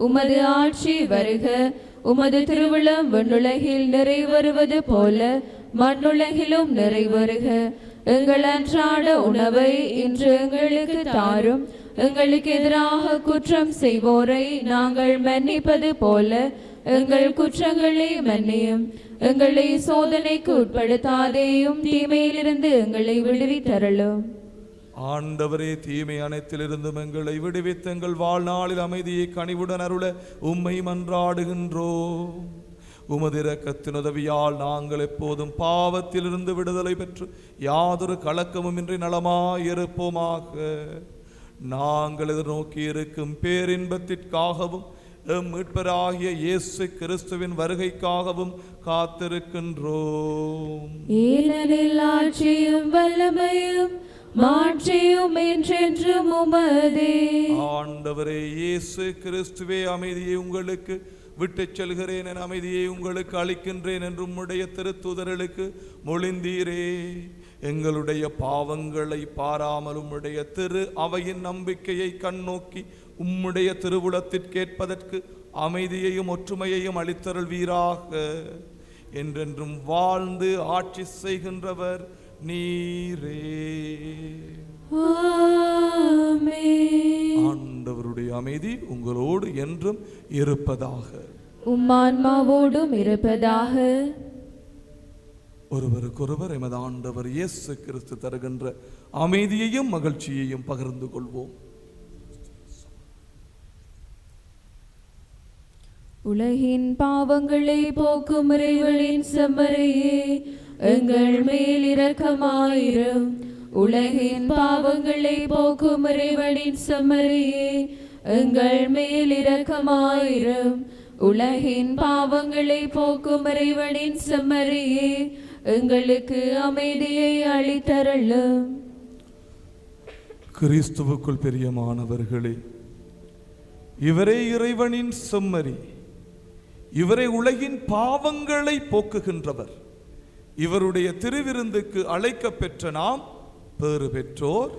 உமது ஆட்சி வருக. உமது திருவுளம் விண்ணுலகில் நிறைவேறுவது போல மண்ணுலகிலும் நிறைவேறுக. எங்கள் அன்றாட உணவை இன்று எங்களுக்கு தாரும். எங்களுக்கு எதிராக குற்றம் செய்வோரை நாங்கள் மன்னிப்பது போல எங்கள் குற்றங்களை மன்னியும். எங்களை சோதனைக்கு உட்படுத்தாதேயும், தீமையிலிருந்து எங்களை விடுவித்தருளும். ஆண்டவரே, தீமை அனைத்திலிருந்தும் எங்களை விடுவித்து எங்கள் வாழ்நாளில் அமைதியை கனிவுடன் அருள உம்மை மன்றாடுகின்றோம். உமது இரக்கத்தின் உதவியால் நாங்கள் எப்போதும் பாவத்திலிருந்து விடுதலை பெற்று யாதொரு கலக்கமுமின்றி நலமாயிருப்போமாக. நாங்கள் எதிர்நோக்கி இருக்கும் பேரின்பத்திற்காகவும் மீட்பராகிய இயேசு கிறிஸ்துவின் வருகைக்காகவும் காத்திருக்கின்றோம். ஏனெனில் ஆட்சியும் வல்லமையும் மாட்சியும் என்றென்றும் உமதே. ஆண்டவரே இயேசு கிறிஸ்துவே, அமைதியை உங்களுக்கு விட்டுச் செல்கிறேன், என் அமைதியை உங்களுக்கு அளிக்கின்றேன் என்று உம்முடைய திருத்தூதர்களுக்கு மொழிந்தீரே. எங்களுடைய பாவங்களை பாராமல் உம்முடைய திரு அவையின் நம்பிக்கையை கண்ணோக்கி உம்முடைய திருவுளத்திற்கேற்பதற்கு அமைதியையும் ஒற்றுமையையும் அளித்தருள்வீராக. என்றென்றும் வாழ்ந்து ஆட்சி செய்கின்றவர் நீரே. ஆண்டவருடைய அமைதி உங்களோடு என்றும் இருப்பதாக. உம்மான்மாவோடும் இருப்பதாக. ஒருவருக்கொருவர் எமது ஆண்டவர் இயேசு கிறிஸ்து தருகின்ற அமைதியையும் மகிழ்ச்சியையும் பகிர்ந்து கொள்வோம். உலகின் பாவங்களை போக்கும் இறைவனின் செம்மறியே, எங்கள் மேல் இரக்கமாயிரும். உலகின் பாவங்களை போக்கும் இறைவனின் செம்மறியே, எங்கள் மேல் இரக்கமாயிரும். உலகின் பாவங்களை போக்கும் இறைவனின் செம்மறியே, எங்களுக்கு அமைதியை அளித்தருளும். கிறிஸ்துவுக்குள் பிரியமானவர்களே, இவரே இறைவனின் செம்மறி, இவரே உலகின் பாவங்களை போக்குகின்றவர். இவருடைய திருவிருந்துக்கு அழைக்க பெற்ற நாம் பேறு பெற்றோர்.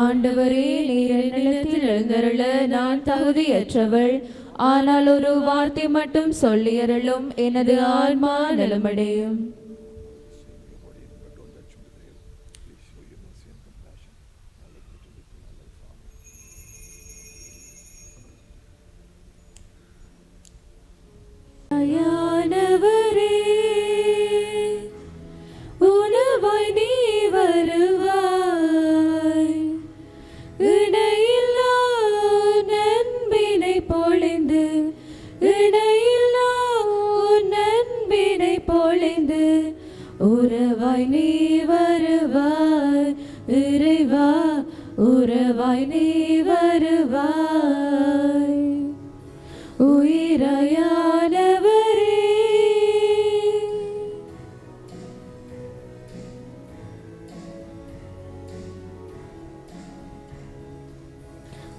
ஆண்டவரே, நீர் நிலத்தில் எழுந்தருள நான் தகுதியற்றவள். ஆனால் ஒரு வார்த்தை மட்டும் சொல்லியருளும், எனது ஆன்மா நலமடையும். உணவாய் நீ வருவாய், இணையில்லா நண்பினை பொழிந்து, இணையில்லா நண்பினை பொழிந்து, உறவாய் நீ வருவாய் இறைவா, உறவாய் நீ வருவாய். உயிராயானவரே,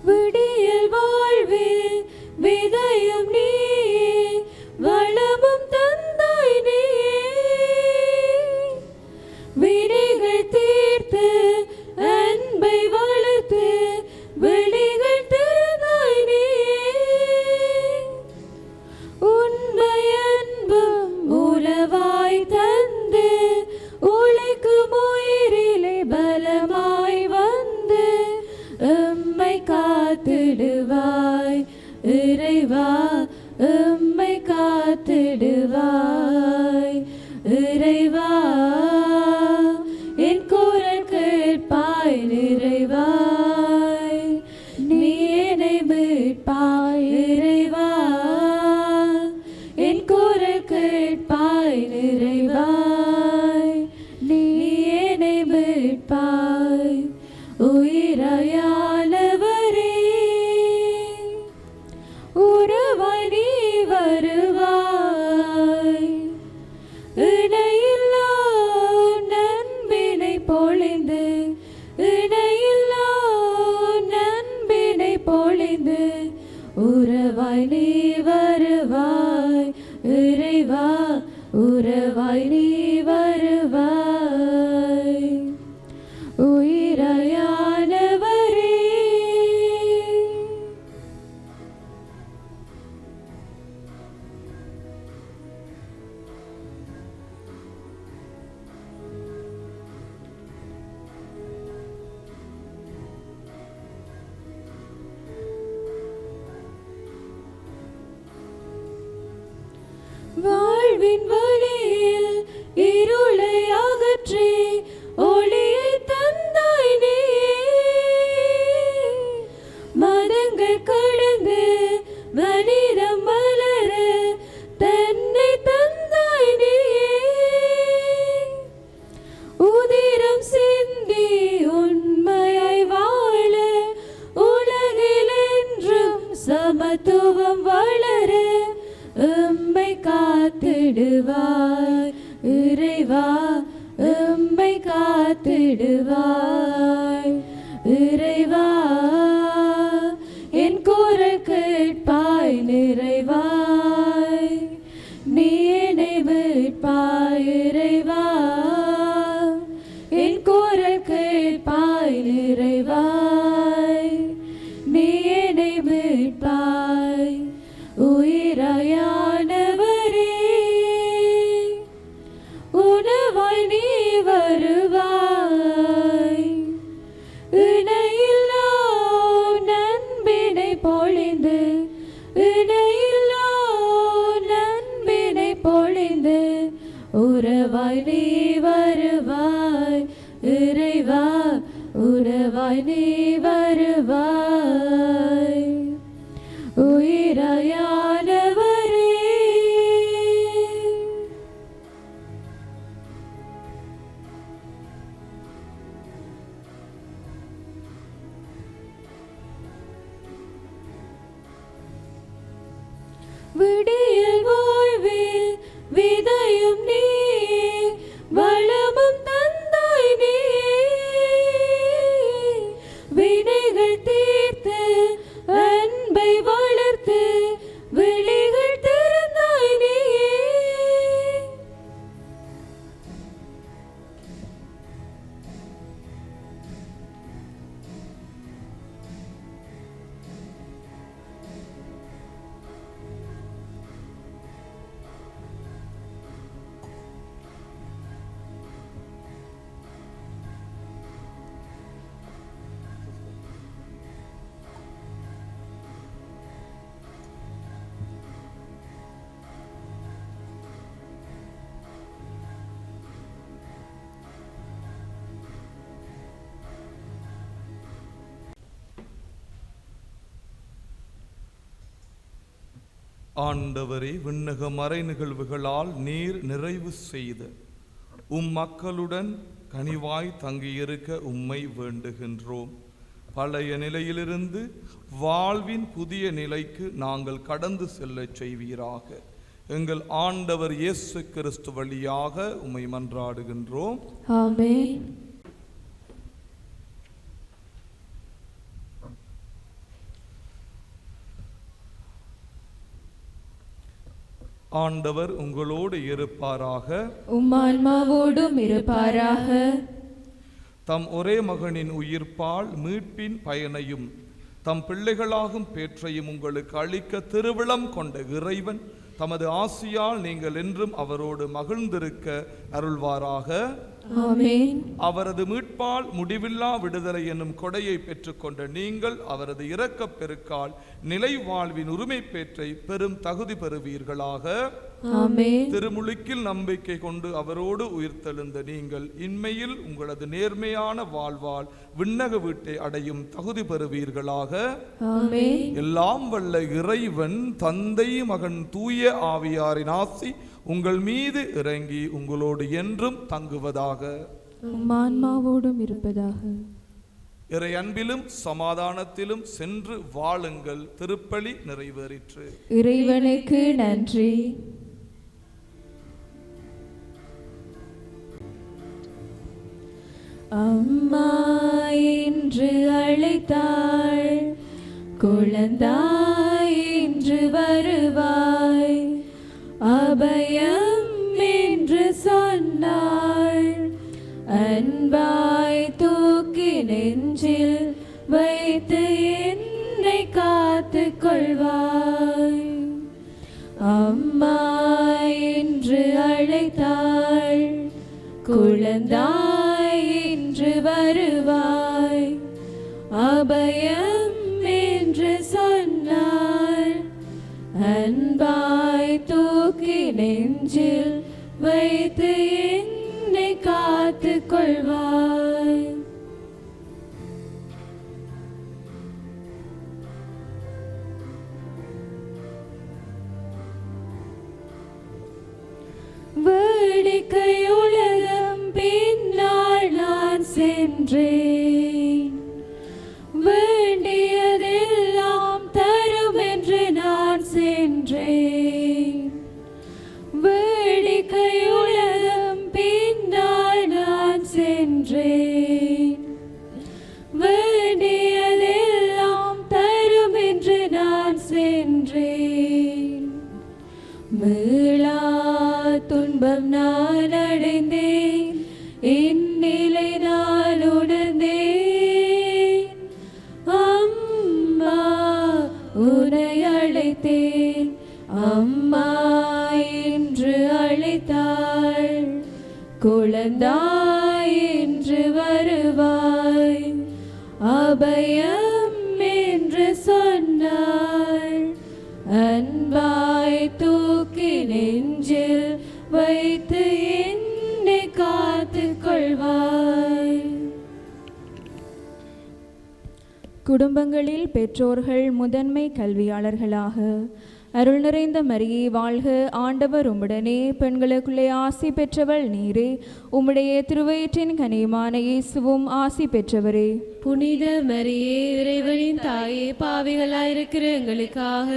விடியல் வாழ்வில் விதையும் நீயே, வளமும் தந்தாய் நீயே, வினைகள் தீர்த்து அன்பை வளர்த்து வெளிகள் திறந்தாய் நீயே, உண்மை அன்பும் உறவாய் தந்து உழைக்கும் உயிரிலே பலமாய் வந்து எம்மை காத்திடுவாய் இறைவா, எம்மை காத்திடுவாய் இறைவா. என் குரல் கேட்பாய் நிறைவாய், நீ என்னை மீட்பாய் இறைவா. என் குரல் கேட்பாய் நிறைவாய், நீ என்னை மீட்பாய். உயிராயானவரே, உறவாய் நீ வருவாய், இணையில்லா நண்பினை பொழிந்து, இணையில்லா நண்பினை பொழிந்து, உறவாய் நீ வருவாய் இறைவா, உறவாய் நீ வருவாய். உயிராயானவரே, வாழ்வின் வழியில் இருளை அகற்றி ஒளியை தந்தாய் நீயே, மதங்கள் கடந்து மனிதம் மலர தன்னை தந்தாய் நீயே, உதிரம் சிந்தி உண்மையாய் வாழ உலகில் என்றும் சமத்துவம் வளர எம்மை காத்திடுவாய் இறைவா, எம்மை காத்திடுவாய் இறைவா. என் குரல் கேட்பாய் நிறைவாய், நீ என்னை மீட்பாய் இறைவா. என் குரல் கேட்பாய் நிறைவாய், நீ என்னை மீட்பாய். உயிராயானவரே, உணவாய் நீ வருவாய், இணையில்லா நண்பினை பொழிந்து, இணையில்லா நண்பினை பொழிந்து, உறவாய் நீ வருவாய் இறைவா, உறவாய் நீ வருவாய். உயிராயானவரே, ஆண்டவரே, விண்ணக மறை நிகழ்வுகளால் நீர் நிறைவு செய்த மக்களுடன் கனிவாய் தங்கியிருக்க உம்மை வேண்டுகின்றோம். பழைய நிலையிலிருந்து வாழ்வின் புதிய நிலைக்கு நாங்கள் கடந்து செல்ல செய்வீராக. எங்கள் ஆண்டவர் இயேசு கிறிஸ்து வழியாக உம்மை மன்றாடுகின்றோம். ஆமென். ஆண்டவர் உங்களோடு இருப்பாராக. உம்மான்மாவோடும் இருப்பாராக. தம் ஒரே மகனின் உயிர்ப்பால் மீட்பின் பயனையும் தம் பிள்ளைகளாகும் பேற்றையும் உங்களுக்கு அளிக்க திருவிழம் கொண்ட இறைவன் தமது ஆசியால் நீங்கள் என்றும் அவரோடு மகிழ்ந்திருக்க அருள்வாராக. ஆமென். அவரது மீட்பால் முடிவில்லா விடுதலை என்னும் கொடையை பெற்றுக்கொண்ட நீங்கள் அவரது இரக்கப் பெருக்கால் நிலை வாழ்வின் உரிமை பேற்றை பெரும் தகுதி பெறுவீர்களாக. ஆமென். திருமுழுக்கில் நம்பிக்கை கொண்டு அவரோடு உயிர்த்தெழுந்த நீங்கள் இன்மையில் உங்களது நேர்மையான வாழ்வால் விண்ணக வீட்டை அடையும் தகுதி பெறுவீர்களாக. ஆமென். எல்லாம் வல்ல இறைவன் தந்தை, மகன், தூய ஆவியாரின் ஆசி உங்கள் மீது இறங்கி உங்களோடு என்றும் தங்குவதாக. உம்மான்மாவோடும் இருப்பதாக. இறை அன்பிலும் சமாதானத்திலும் சென்று வாழுங்கள். திருப்பலி நிறைவேறிற்று. இறைவனுக்கு நன்றி. அம்மா என்று அழைத்தாள், குழந்தாய் என்று வருவாய், அபயம் என்று சொன்னாள், அன்பாய் தூக்கி நெஞ்சில் வைத்து என்னை காத்து கொள்வாய். அம்மா என்று அழைத்தாள், குழந்தாய் என்று வருவாய், அபயம் என்று சொன்னாள், அன்பாய் தூக்கி நெஞ்சில் வைத்து என்னை காத்து கொள்வாய். வேடிக்கை உலகம் பின்னால் நான் சென்றேன், வேண்டியதெல்லாம் தரும் என்று நான் சென்றேன். வேடிக்கை உலகம் பின்னால் நான் சென்றேன், வேண்டியதெல்லாம் தரும் என்று நான் சென்றேன். மீளா துன்பம் நான் அடைந்தேன், இந்நிலை நான் உணர்ந்தேன். அம்மா உன்னை அழைத்தேன், அம்மா என்று அழைத்தாள், குழந்தாய் என்று வருவாய், அபயம் என்று சொன்னாள், அன்பாய் தூக்கி நெஞ்சில் வைத்து என்னை காத்து கொள்வாய். குடும்பங்களில் பெற்றோர்கள் முதன்மை கல்வியாளர்களாக. அருள் நிறைந்த மரியே வாழ்க, ஆண்டவர் உம்முடனே, பெண்களுக்குள்ளே ஆசி பெற்றவள் நீரே, உம்முடைய திருவயிற்றின் கனியுமான இயேசுவும் ஆசி பெற்றவரே. புனித மரியே, இறைவனின் தாயே, பாவிகளாயிருக்கிற எங்களுக்காக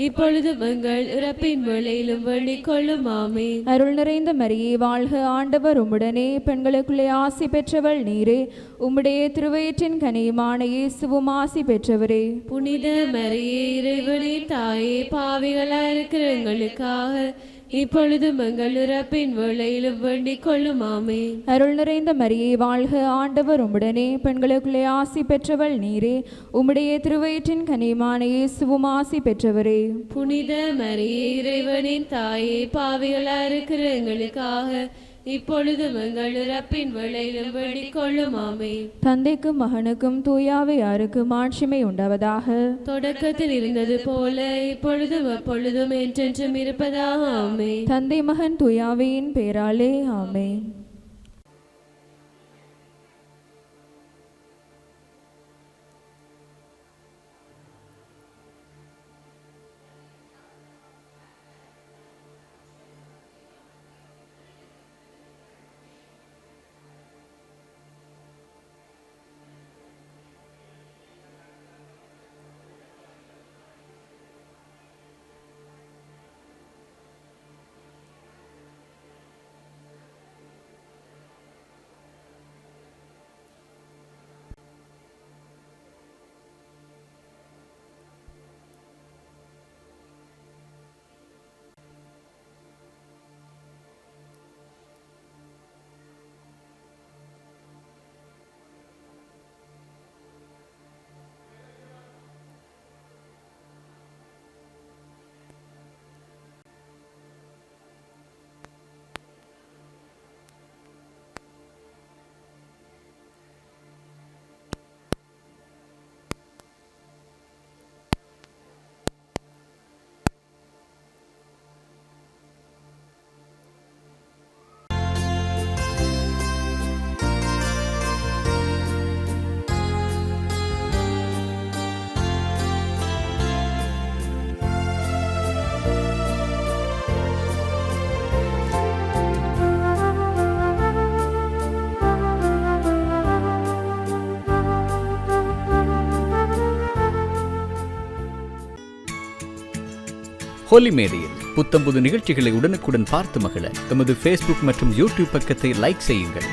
இப்பொழுது எங்கள் இறப்பின் வேளையிலும் வேண்டிக் கொள்ளும். ஆமென். அருள் நிறைந்த மரியே வாழ்க, ஆண்டவர் உம்முடனே, பெண்களுக்குள்ளே ஆசி பெற்றவள் நீரே, உம்முடைய திருவயிற்றின் கனியுமான இயேசுவும் ஆசி பெற்றவரே. புனித மரியே, இறைவனின் தாயே, பாவிகளாயிருக்கிற எங்களுக்காக இப்பொழுதும் எங்கள் இறப்பின் வேளையிலும் வேண்டிக் கொள்ளும். ஆமென். அருள் நிறைந்த மரியே வாழ்க, ஆண்டவர் உம்முடனே, பெண்களுக்குள்ளே ஆசி பெற்றவள் நீரே, உம்முடைய திருவயிற்றின் கனியுமான இயேசுவும் ஆசி பெற்றவரே. புனித மரியே, இறைவனின் தாயே, பாவிகளாயிருக்கிற எங்களுக்காக இப்பொழுதும் எங்கள் இறப்பின் வேளையிலும் வேண்டிக் கொள்ளும். ஆமென். தந்தைக்கும் மகனுக்கும் தூயாவியாருக்கும் ஆட்சிமை உண்டாவதாக. தொடக்கத்தில் இருந்தது போல இப்பொழுதும் எப்பொழுதும் என்றென்றும் இருப்பதாக. ஆமென். தந்தை மகன் தூயாவியின் பேராலே. ஆமென். ஹோலி மேடையில் புத்தம்புது நிகழ்ச்சிகளை உடனுக்குடன் பார்த்து மகிழ எமது ஃபேஸ்புக் மற்றும் யூடியூப் பக்கத்தை லைக் செய்யுங்கள்.